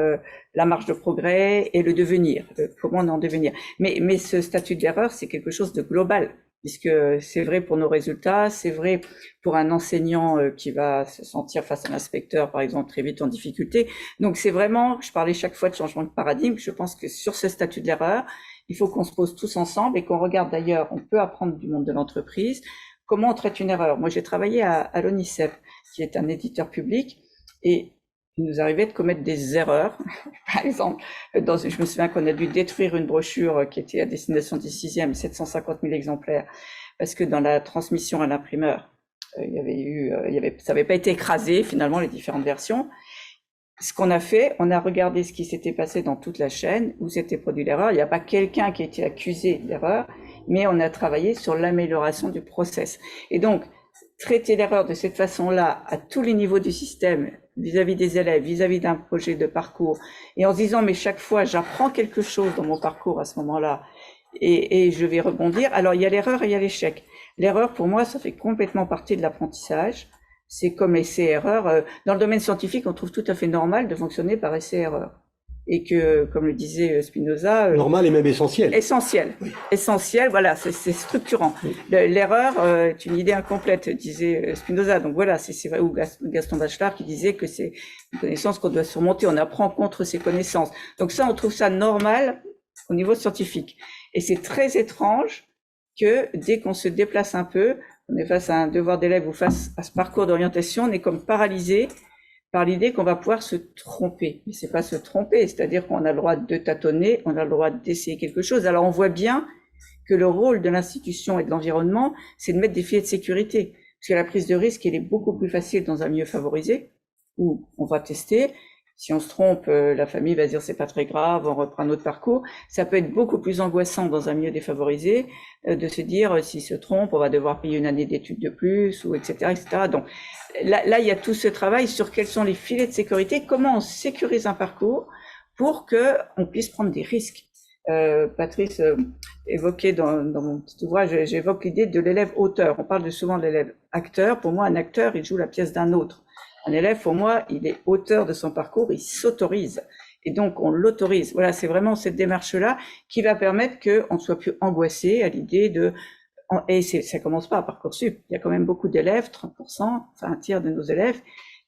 la marge de progrès et le devenir, comment on est en devenir. Mais ce statut de l'erreur, c'est quelque chose de global, puisque c'est vrai pour nos résultats, c'est vrai pour un enseignant qui va se sentir face à l'inspecteur, par exemple, très vite en difficulté. Donc c'est vraiment, je parlais chaque fois de changement de paradigme, je pense que sur ce statut de l'erreur, il faut qu'on se pose tous ensemble et qu'on regarde d'ailleurs, on peut apprendre du monde de l'entreprise, comment on traite une erreur. Moi j'ai travaillé à l'ONICEP, qui est un éditeur public, et il nous arrivait de commettre des erreurs. Par exemple, je me souviens qu'on a dû détruire une brochure qui était à destination des 6e, 750 000 exemplaires, parce que dans la transmission à l'imprimeur, ça n'avait pas été écrasé, finalement, les différentes versions. Ce qu'on a fait, on a regardé ce qui s'était passé dans toute la chaîne, où s'était produit l'erreur. Il n'y a pas quelqu'un qui a été accusé d'erreur, mais on a travaillé sur l'amélioration du process. Et donc, traiter l'erreur de cette façon-là, à tous les niveaux du système, vis-à-vis des élèves, vis-à-vis d'un projet de parcours, et en se disant, mais chaque fois, j'apprends quelque chose dans mon parcours à ce moment-là, et je vais rebondir. Alors, il y a l'erreur et il y a l'échec. L'erreur, pour moi, ça fait complètement partie de l'apprentissage. C'est comme essai-erreur. Dans le domaine scientifique, on trouve tout à fait normal de fonctionner par essai-erreur. Et que, comme le disait Spinoza... normal et même essentiel. Essentiel. Oui. Essentiel, voilà, c'est structurant. Oui. L'erreur est une idée incomplète, disait Spinoza. Donc voilà, c'est vrai, ou Gaston Bachelard qui disait que c'est une connaissance qu'on doit surmonter. On apprend contre ses connaissances. Donc ça, on trouve ça normal au niveau scientifique. Et c'est très étrange que dès qu'on se déplace un peu, on est face à un devoir d'élève ou face à ce parcours d'orientation, on est comme paralysé par l'idée qu'on va pouvoir se tromper. Mais c'est pas se tromper, c'est-à-dire qu'on a le droit de tâtonner, on a le droit d'essayer quelque chose. Alors on voit bien que le rôle de l'institution et de l'environnement, c'est de mettre des filets de sécurité. Parce que la prise de risque, elle est beaucoup plus facile dans un milieu favorisé, où on va tester. Si on se trompe, la famille va dire c'est pas très grave, on reprend notre parcours. Ça peut être beaucoup plus angoissant dans un milieu défavorisé de se dire s'il se trompe, on va devoir payer une année d'études de plus, ou etc., etc. Donc là, il y a tout ce travail sur quels sont les filets de sécurité, comment on sécurise un parcours pour que on puisse prendre des risques. Patrice évoquait dans mon petit ouvrage, j'évoque l'idée de l'élève auteur. On parle souvent de l'élève acteur. Pour moi, un acteur, il joue la pièce d'un autre. Un élève, pour moi, il est auteur de son parcours, il s'autorise. Et donc, on l'autorise. Voilà, c'est vraiment cette démarche-là qui va permettre qu'on ne soit plus angoissé à l'idée de... Et ça commence pas à Parcoursup. Il y a quand même beaucoup d'élèves, 30%, enfin un tiers de nos élèves,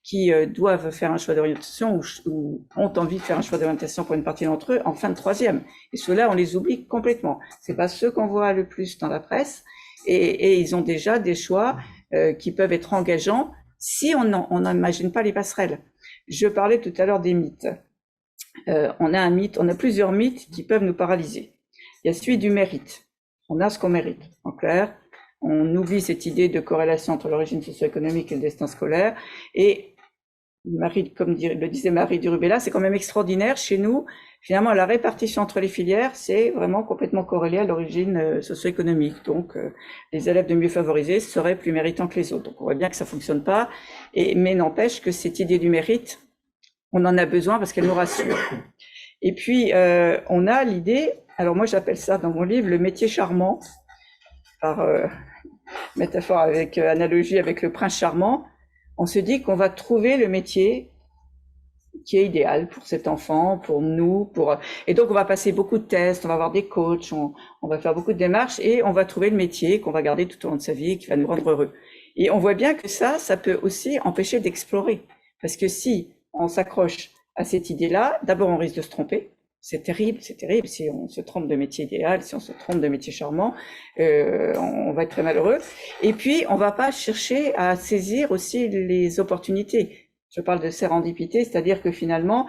qui doivent faire un choix d'orientation ou ont envie de faire un choix d'orientation pour une partie d'entre eux en fin de troisième. Et ceux-là, on les oublie complètement. C'est pas ceux qu'on voit le plus dans la presse. Et ils ont déjà des choix qui peuvent être engageants si on n'imagine pas les passerelles. Je parlais tout à l'heure des mythes. On a plusieurs mythes qui peuvent nous paralyser. Il y a celui du mérite. On a ce qu'on mérite. En clair, on oublie cette idée de corrélation entre l'origine socio-économique et le destin scolaire. Et comme le disait Marie Durubella, c'est quand même extraordinaire. Chez nous, finalement, la répartition entre les filières, c'est vraiment complètement corrélé à l'origine socio-économique. Donc, les élèves de mieux favorisés seraient plus méritants que les autres. Donc, on voit bien que ça fonctionne pas. Mais n'empêche que cette idée du mérite, on en a besoin parce qu'elle nous rassure. Et puis, on a l'idée, alors moi j'appelle ça dans mon livre le métier charmant, par métaphore avec analogie avec le prince charmant. On se dit qu'on va trouver le métier qui est idéal pour cet enfant, pour nous, et donc on va passer beaucoup de tests, on va avoir des coachs, on va faire beaucoup de démarches et on va trouver le métier qu'on va garder tout au long de sa vie, qui va nous rendre heureux. Et on voit bien que ça peut aussi empêcher d'explorer, parce que si on s'accroche à cette idée-là, d'abord on risque de se tromper. C'est terrible si on se trompe de métier idéal, si on se trompe de métier charmant, on va être très malheureux. Et puis, on va pas chercher à saisir aussi les opportunités. Je parle de sérendipité, c'est-à-dire que finalement,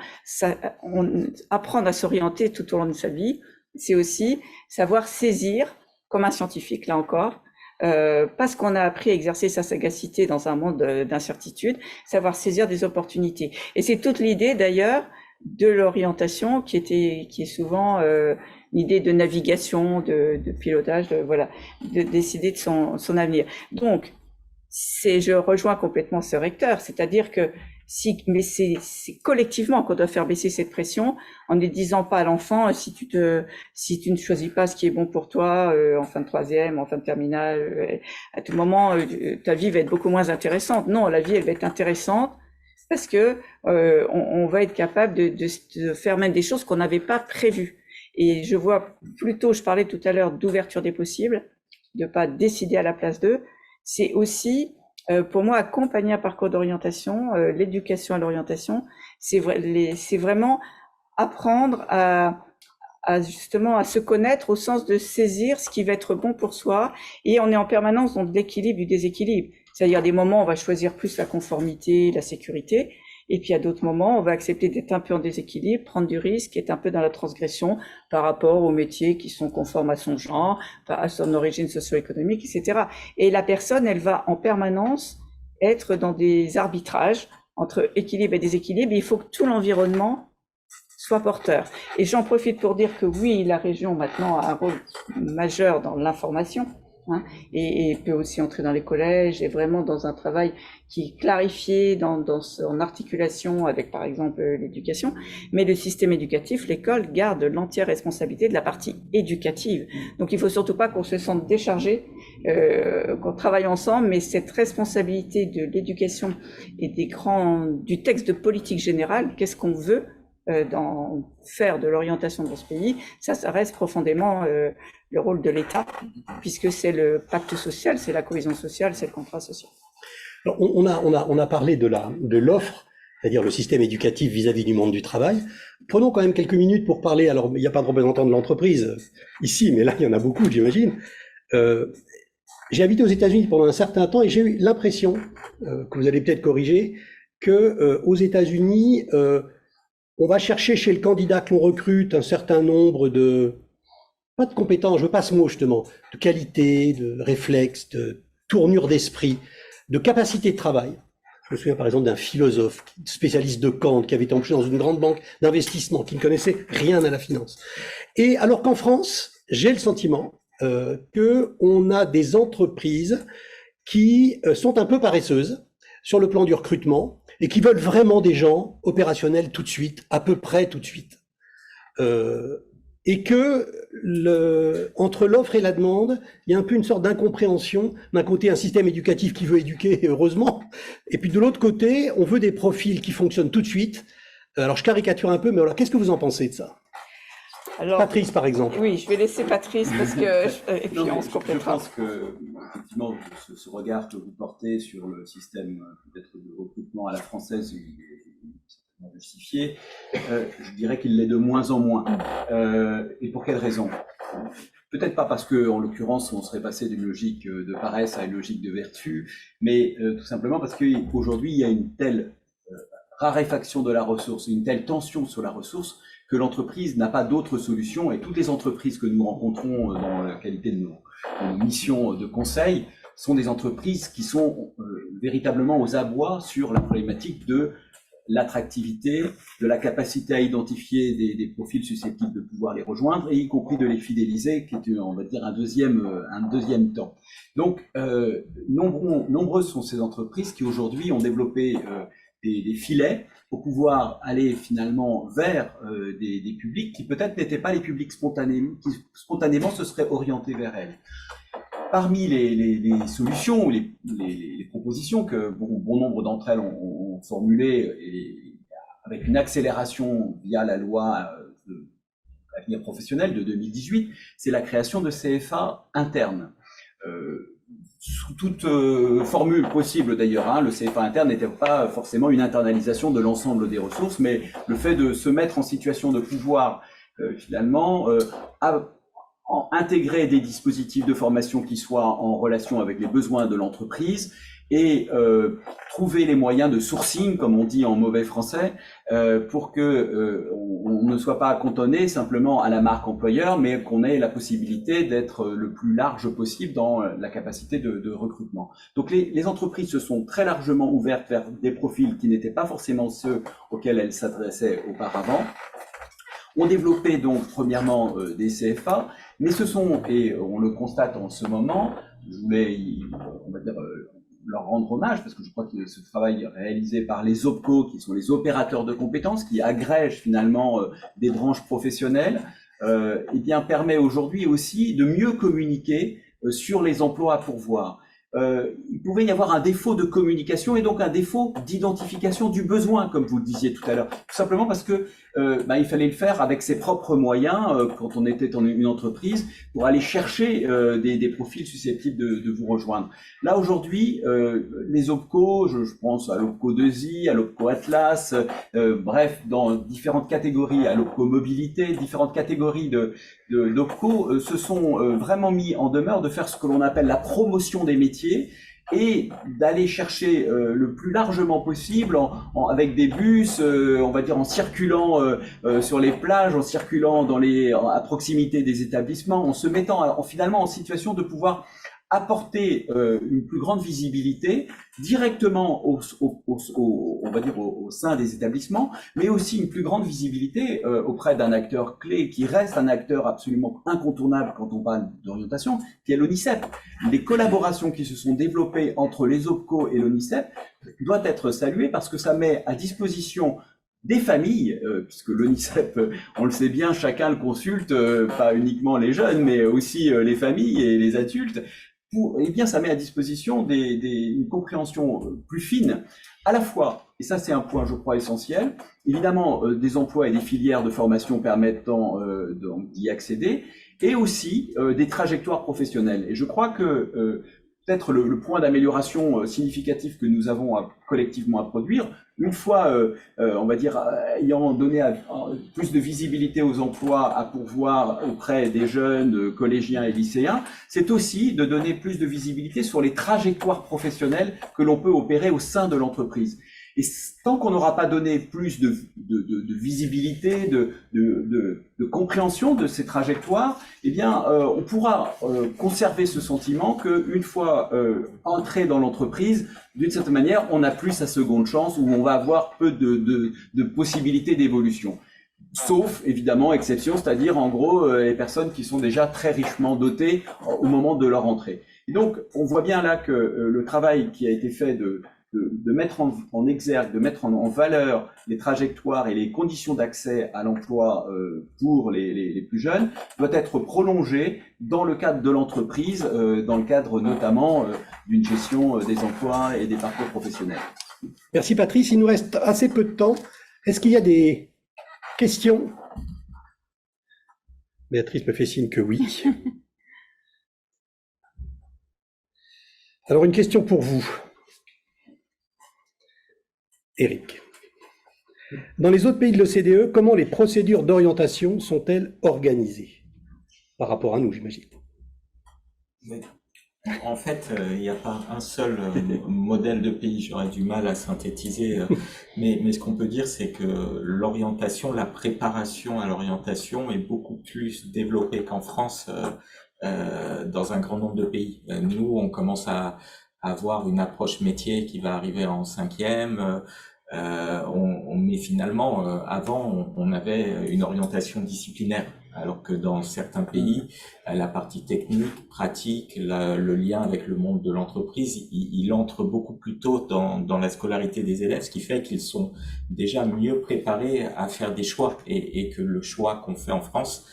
apprendre à s'orienter tout au long de sa vie, c'est aussi savoir saisir, comme un scientifique, là encore, parce qu'on a appris à exercer sa sagacité dans un monde d'incertitude, savoir saisir des opportunités. Et c'est toute l'idée, d'ailleurs, de l'orientation qui est souvent l'idée de navigation, de pilotage, de décider de son avenir. Donc, je rejoins complètement ce recteur, c'est-à-dire que mais c'est collectivement qu'on doit faire baisser cette pression en ne disant pas à l'enfant si tu ne choisis pas ce qui est bon pour toi en fin de troisième, en fin de terminale, à tout moment ta vie va être beaucoup moins intéressante. Non, la vie elle va être intéressante parce que on va être capable de faire même des choses qu'on n'avait pas prévues. Et je vois plutôt, je parlais tout à l'heure d'ouverture des possibles, de pas décider à la place d'eux. C'est aussi pour moi accompagner un parcours d'orientation, l'éducation à l'orientation, c'est vraiment apprendre à justement à se connaître au sens de saisir ce qui va être bon pour soi. Et on est en permanence dans l'équilibre du déséquilibre. C'est-à-dire à des moments on va choisir plus la conformité, la sécurité, et puis à d'autres moments on va accepter d'être un peu en déséquilibre, prendre du risque, être un peu dans la transgression par rapport aux métiers qui sont conformes à son genre, à son origine socio-économique, etc. Et la personne, elle va en permanence être dans des arbitrages entre équilibre et déséquilibre. Et il faut que tout l'environnement soit porteur. Et j'en profite pour dire que oui, la région maintenant a un rôle majeur dans l'information, hein, et peut aussi entrer dans les collèges et vraiment dans un travail qui est clarifié dans son articulation avec par exemple l'éducation, mais le système éducatif, l'école garde l'entière responsabilité de la partie éducative. Donc il faut surtout pas qu'on se sente déchargé, qu'on travaille ensemble, mais cette responsabilité de l'éducation et du texte de politique générale, qu'est-ce qu'on veut faire de l'orientation dans ce pays, ça reste profondément le rôle de l'État, puisque c'est le pacte social, c'est la cohésion sociale, c'est le contrat social. Alors, on a parlé de l'offre, c'est-à-dire le système éducatif vis-à-vis du monde du travail. Prenons quand même quelques minutes pour parler, alors il n'y a pas de représentant de l'entreprise ici, mais là il y en a beaucoup, j'imagine. J'ai habité aux États-Unis pendant un certain temps et j'ai eu l'impression, que vous allez peut-être corriger, que aux États-Unis, on va chercher chez le candidat que l'on recrute un certain nombre de, pas de compétences, je veux pas ce mot justement, de qualité, de réflexe, de tournure d'esprit, de capacité de travail. Je me souviens par exemple d'un philosophe, spécialiste de Kant, qui avait été embauché dans une grande banque d'investissement, qui ne connaissait rien à la finance. Et alors qu'en France, j'ai le sentiment que on a des entreprises qui sont un peu paresseuses sur le plan du recrutement et qui veulent vraiment des gens opérationnels tout de suite, à peu près tout de suite. Et que entre l'offre et la demande, il y a un peu une sorte d'incompréhension. D'un côté, un système éducatif qui veut éduquer, heureusement, et puis de l'autre côté, on veut des profils qui fonctionnent tout de suite. Alors, je caricature un peu, mais alors, qu'est-ce que vous en pensez de ça? Alors, Patrice, par exemple. oui, je vais laisser Patrice parce que et puis on se Je complétera. pense que, effectivement, ce regard que vous portez sur le système peut-être de recrutement à la française, il est certainement justifié. Je dirais qu'il l'est de moins en moins. Et pour quelle raison? Peut-être pas parce que, en l'occurrence, on serait passé d'une logique de paresse à une logique de vertu, mais tout simplement parce qu'aujourd'hui, il y a une telle raréfaction de la ressource, une telle tension sur la ressource, que l'entreprise n'a pas d'autre solution, et toutes les entreprises que nous rencontrons dans la qualité de nos missions de conseil sont des entreprises qui sont véritablement aux abois sur la problématique de l'attractivité, de la capacité à identifier des profils susceptibles de pouvoir les rejoindre, et y compris de les fidéliser, qui est, on va dire, un deuxième temps. Donc, nombreuses sont ces entreprises qui aujourd'hui ont développé des filets pour pouvoir aller finalement vers des publics qui peut-être n'étaient pas les publics spontanés, qui spontanément se seraient orientés vers elles. Parmi les solutions ou les propositions que bon nombre d'entre elles ont formulées, et avec une accélération via la loi de l'avenir professionnel de 2018, c'est la création de CFA internes. Sous toute formule possible d'ailleurs, hein, le CFA interne n'était pas forcément une internalisation de l'ensemble des ressources, mais le fait de se mettre en situation de pouvoir finalement intégrer des dispositifs de formation qui soient en relation avec les besoins de l'entreprise et trouver les moyens de sourcing, comme on dit en mauvais français, pour que on ne soit pas cantonné simplement à la marque employeur, mais qu'on ait la possibilité d'être le plus large possible dans la capacité de recrutement. Donc les entreprises se sont très largement ouvertes vers des profils qui n'étaient pas forcément ceux auxquels elles s'adressaient auparavant. On développait donc premièrement des CFA, mais ce sont, et on le constate en ce moment, je voulais, on va dire, leur rendre hommage, parce que je crois que ce travail réalisé par les OPCO, qui sont les opérateurs de compétences, qui agrègent finalement des branches professionnelles, eh bien, permet aujourd'hui aussi de mieux communiquer sur les emplois à pourvoir. Il pouvait y avoir un défaut de communication et donc un défaut d'identification du besoin, comme vous le disiez tout à l'heure. Tout simplement parce que il fallait le faire avec ses propres moyens quand on était dans une entreprise pour aller chercher des profils susceptibles de vous rejoindre. Là aujourd'hui, les OPCO, je pense à l'OPCO 2I, à l'OPCO Atlas, bref, dans différentes catégories, à l'OPCO Mobilité, différentes catégories d'OPCO se sont vraiment mis en demeure de faire ce que l'on appelle la promotion des métiers et d'aller chercher le plus largement possible avec des bus, on va dire en circulant sur les plages, en circulant à proximité des établissements, en se mettant finalement en situation de pouvoir apporter une plus grande visibilité directement on va dire au sein des établissements, mais aussi une plus grande visibilité auprès d'un acteur clé qui reste un acteur absolument incontournable quand on parle d'orientation, qui est l'ONICEP. Les collaborations qui se sont développées entre les OPCO et l'ONICEP doivent être saluées parce que ça met à disposition des familles, puisque l'ONICEP, on le sait bien, chacun le consulte, pas uniquement les jeunes, mais aussi les familles et les adultes. Eh bien, ça met à disposition une compréhension plus fine, à la fois, et ça c'est un point je crois essentiel, évidemment des emplois et des filières de formation permettant d'y accéder, et aussi des trajectoires professionnelles. Et je crois que peut-être le point d'amélioration significatif que nous avons collectivement à produire, une fois, on va dire, ayant donné plus de visibilité aux emplois à pourvoir auprès des jeunes collégiens et lycéens, c'est aussi de donner plus de visibilité sur les trajectoires professionnelles que l'on peut opérer au sein de l'entreprise. Et tant qu'on n'aura pas donné plus de visibilité, de compréhension de ces trajectoires, eh bien, on pourra conserver ce sentiment qu'une fois entré dans l'entreprise, d'une certaine manière, on n'a plus sa seconde chance, où on va avoir peu de possibilités d'évolution. Sauf, évidemment, exception, c'est-à-dire, en gros, les personnes qui sont déjà très richement dotées au moment de leur entrée. Et donc, on voit bien là que le travail qui a été fait de mettre en exergue, de mettre en valeur les trajectoires et les conditions d'accès à l'emploi pour les plus jeunes doit être prolongé dans le cadre de l'entreprise, dans le cadre notamment d'une gestion des emplois et des parcours professionnels. Merci Patrice, il nous reste assez peu de temps. Est-ce qu'il y a des questions? Béatrice me fait signe que oui. Alors une question pour vous. Éric. Dans les autres pays de l'OCDE, comment les procédures d'orientation sont-elles organisées? Par rapport à nous, j'imagine. En fait, il n'y a pas un seul modèle de pays, j'aurais du mal à synthétiser, mais ce qu'on peut dire, c'est que l'orientation, la préparation à l'orientation est beaucoup plus développée qu'en France dans un grand nombre de pays. Nous, on commence à avoir une approche métier qui va arriver en 5e, mais finalement, avant, on avait une orientation disciplinaire, alors que dans certains pays, la partie technique, pratique, le lien avec le monde de l'entreprise, il entre beaucoup plus tôt dans la scolarité des élèves, ce qui fait qu'ils sont déjà mieux préparés à faire des choix, et que le choix qu'on fait en France,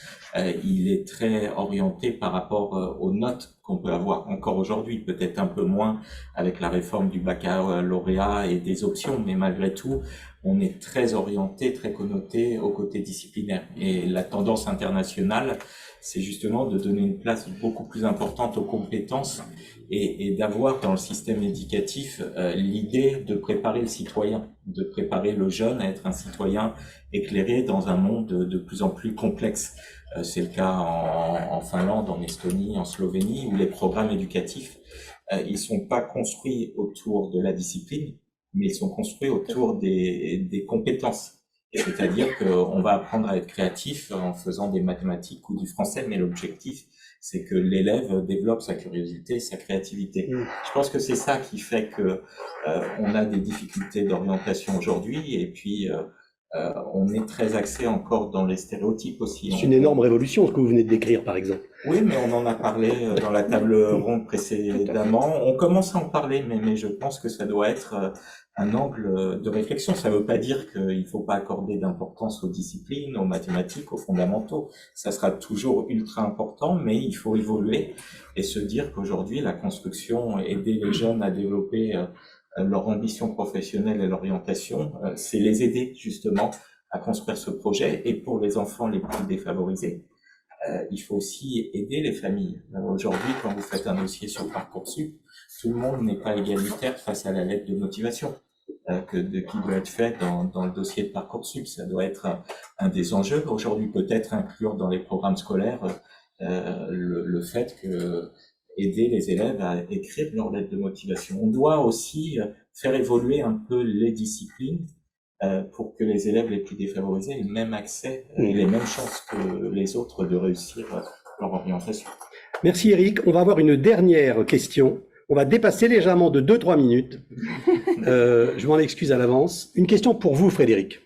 il est très orienté par rapport aux notes qu'on peut avoir encore aujourd'hui, peut-être un peu moins avec la réforme du baccalauréat et des options, mais malgré tout, on est très orienté, très connoté au côté disciplinaire. Et la tendance internationale, c'est justement de donner une place beaucoup plus importante aux compétences et d'avoir dans le système éducatif l'idée de préparer le citoyen, de préparer le jeune à être un citoyen éclairé dans un monde de plus en plus complexe. C'est le cas en Finlande, en Estonie, en Slovénie, où les programmes éducatifs, ils sont pas construits autour de la discipline, mais ils sont construits autour des compétences. C'est-à-dire qu'on va apprendre à être créatif en faisant des mathématiques ou du français, mais l'objectif, c'est que l'élève développe sa curiosité, sa créativité. Je pense que c'est ça qui fait que on a des difficultés d'orientation aujourd'hui, et puis on est très axé encore dans les stéréotypes aussi. C'est une énorme révolution, ce que vous venez de décrire, par exemple. Oui, mais on en a parlé dans la table ronde précédemment. On commence à en parler, mais je pense que ça doit être un angle de réflexion. Ça ne veut pas dire qu'il ne faut pas accorder d'importance aux disciplines, aux mathématiques, aux fondamentaux. Ça sera toujours ultra important, mais il faut évoluer et se dire qu'aujourd'hui, la construction, aider les jeunes à développer leur ambition professionnelle et l'orientation, c'est les aider justement à construire ce projet. Et pour les enfants les plus défavorisés, il faut aussi aider les familles. Aujourd'hui, quand vous faites un dossier sur Parcoursup, tout le monde n'est pas égalitaire face à la lettre de motivation qui doit être faite dans le dossier de Parcoursup. Ça doit être un des enjeux. Aujourd'hui, peut-être inclure dans les programmes scolaires le fait que aider les élèves à écrire leur lettre de motivation. On doit aussi faire évoluer un peu les disciplines pour que les élèves les plus défavorisés aient le même accès et les mêmes chances que les autres de réussir leur orientation. Merci Eric. On va avoir une dernière question. On va dépasser légèrement de 2-3 minutes. Je m'en excuse à l'avance. Une question pour vous, Frédéric.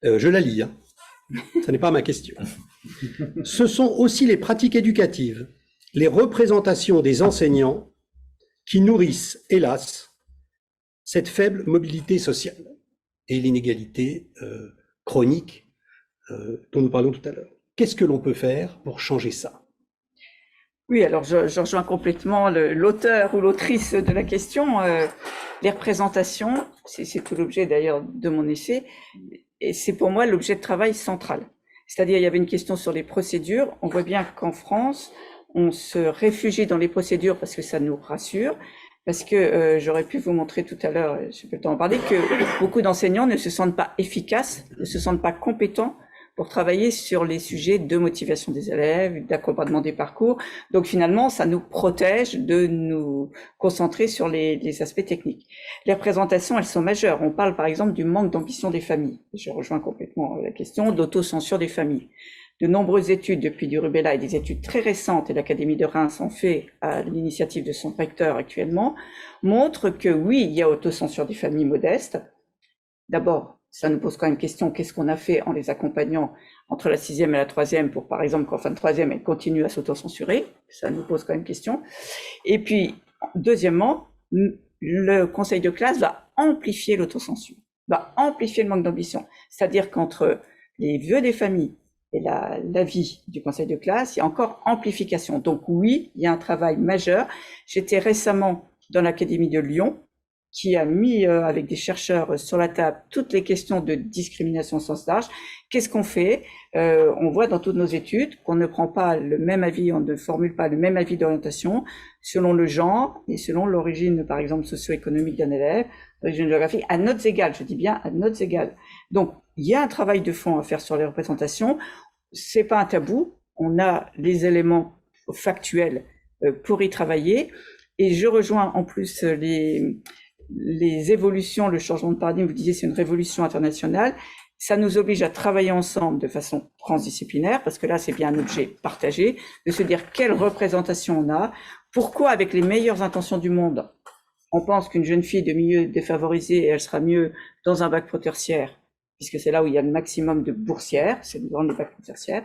Je la lis. Hein. Ce n'est pas ma question. Ce sont aussi les pratiques éducatives, les représentations des enseignants qui nourrissent, hélas, cette faible mobilité sociale et l'inégalité chronique dont nous parlons tout à l'heure. Qu'est-ce que l'on peut faire pour changer ça? Oui, alors je rejoins complètement l'auteur ou l'autrice de la question. Les représentations, c'est tout l'objet d'ailleurs de mon essai, et c'est pour moi l'objet de travail central. C'est-à-dire, il y avait une question sur les procédures. On voit bien qu'en France, on se réfugie dans les procédures parce que ça nous rassure, parce que j'aurais pu vous montrer tout à l'heure, je n'ai pas le temps d'en parler, que beaucoup d'enseignants ne se sentent pas efficaces, ne se sentent pas compétents pour travailler sur les sujets de motivation des élèves, d'accompagnement des parcours. Donc finalement, ça nous protège de nous concentrer sur les aspects techniques. Les représentations, elles sont majeures. On parle par exemple du manque d'ambition des familles. Je rejoins complètement la question d'autocensure des familles. De nombreuses études depuis du Rubella et des études très récentes, et l'Académie de Reims en fait à l'initiative de son recteur actuellement, montrent que oui, il y a autocensure des familles modestes. D'abord, ça nous pose quand même question, qu'est-ce qu'on a fait en les accompagnant entre la 6e et la 3e pour, par exemple, qu'en fin de 3e, elles continuent à s'autocensurer. Ça nous pose quand même question. Et puis, deuxièmement, le conseil de classe va amplifier l'autocensure, va amplifier le manque d'ambition. C'est-à-dire qu'entre les vœux des familles et l'avis du conseil de classe, il y a encore amplification. Donc oui, il y a un travail majeur. J'étais récemment dans l'Académie de Lyon, qui a mis avec des chercheurs sur la table toutes les questions de discrimination au sens large. Qu'est-ce qu'on fait? On voit dans toutes nos études qu'on ne prend pas le même avis, on ne formule pas le même avis d'orientation selon le genre et selon l'origine, par exemple, socio-économique d'un élève, l'origine géographique, à notes égales, je dis bien à notes égales. Donc, il y a un travail de fond à faire sur les représentations. C'est pas un tabou. On a les éléments factuels pour y travailler. Et je rejoins en plus les évolutions, le changement de paradigme, vous disiez c'est une révolution internationale, ça nous oblige à travailler ensemble de façon transdisciplinaire, parce que là c'est bien un objet partagé, de se dire quelle représentation on a, pourquoi avec les meilleures intentions du monde, on pense qu'une jeune fille de milieu défavorisé, elle sera mieux dans un bac pro tertiaire, puisque c'est là où il y a le maximum de boursières, c'est dans le bac pro tertiaire.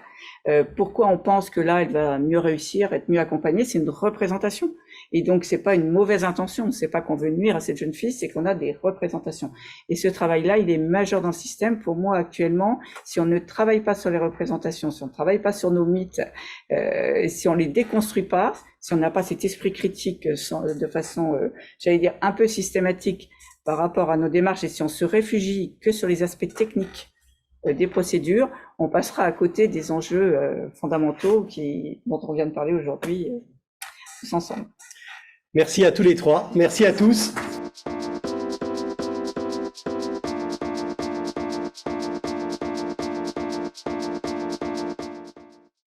Pourquoi on pense que là elle va mieux réussir, être mieux accompagnée, c'est une représentation. Et donc, c'est pas une mauvaise intention, c'est pas qu'on veut nuire à cette jeune fille, c'est qu'on a des représentations. Et ce travail-là, il est majeur dans le système. Pour moi, actuellement, si on ne travaille pas sur les représentations, si on ne travaille pas sur nos mythes, si on les déconstruit pas, si on n'a pas cet esprit critique de façon, j'allais dire, un peu systématique par rapport à nos démarches, et si on se réfugie que sur les aspects techniques des procédures, on passera à côté des enjeux fondamentaux dont on vient de parler aujourd'hui tous ensemble. Merci à tous les trois. Merci à tous.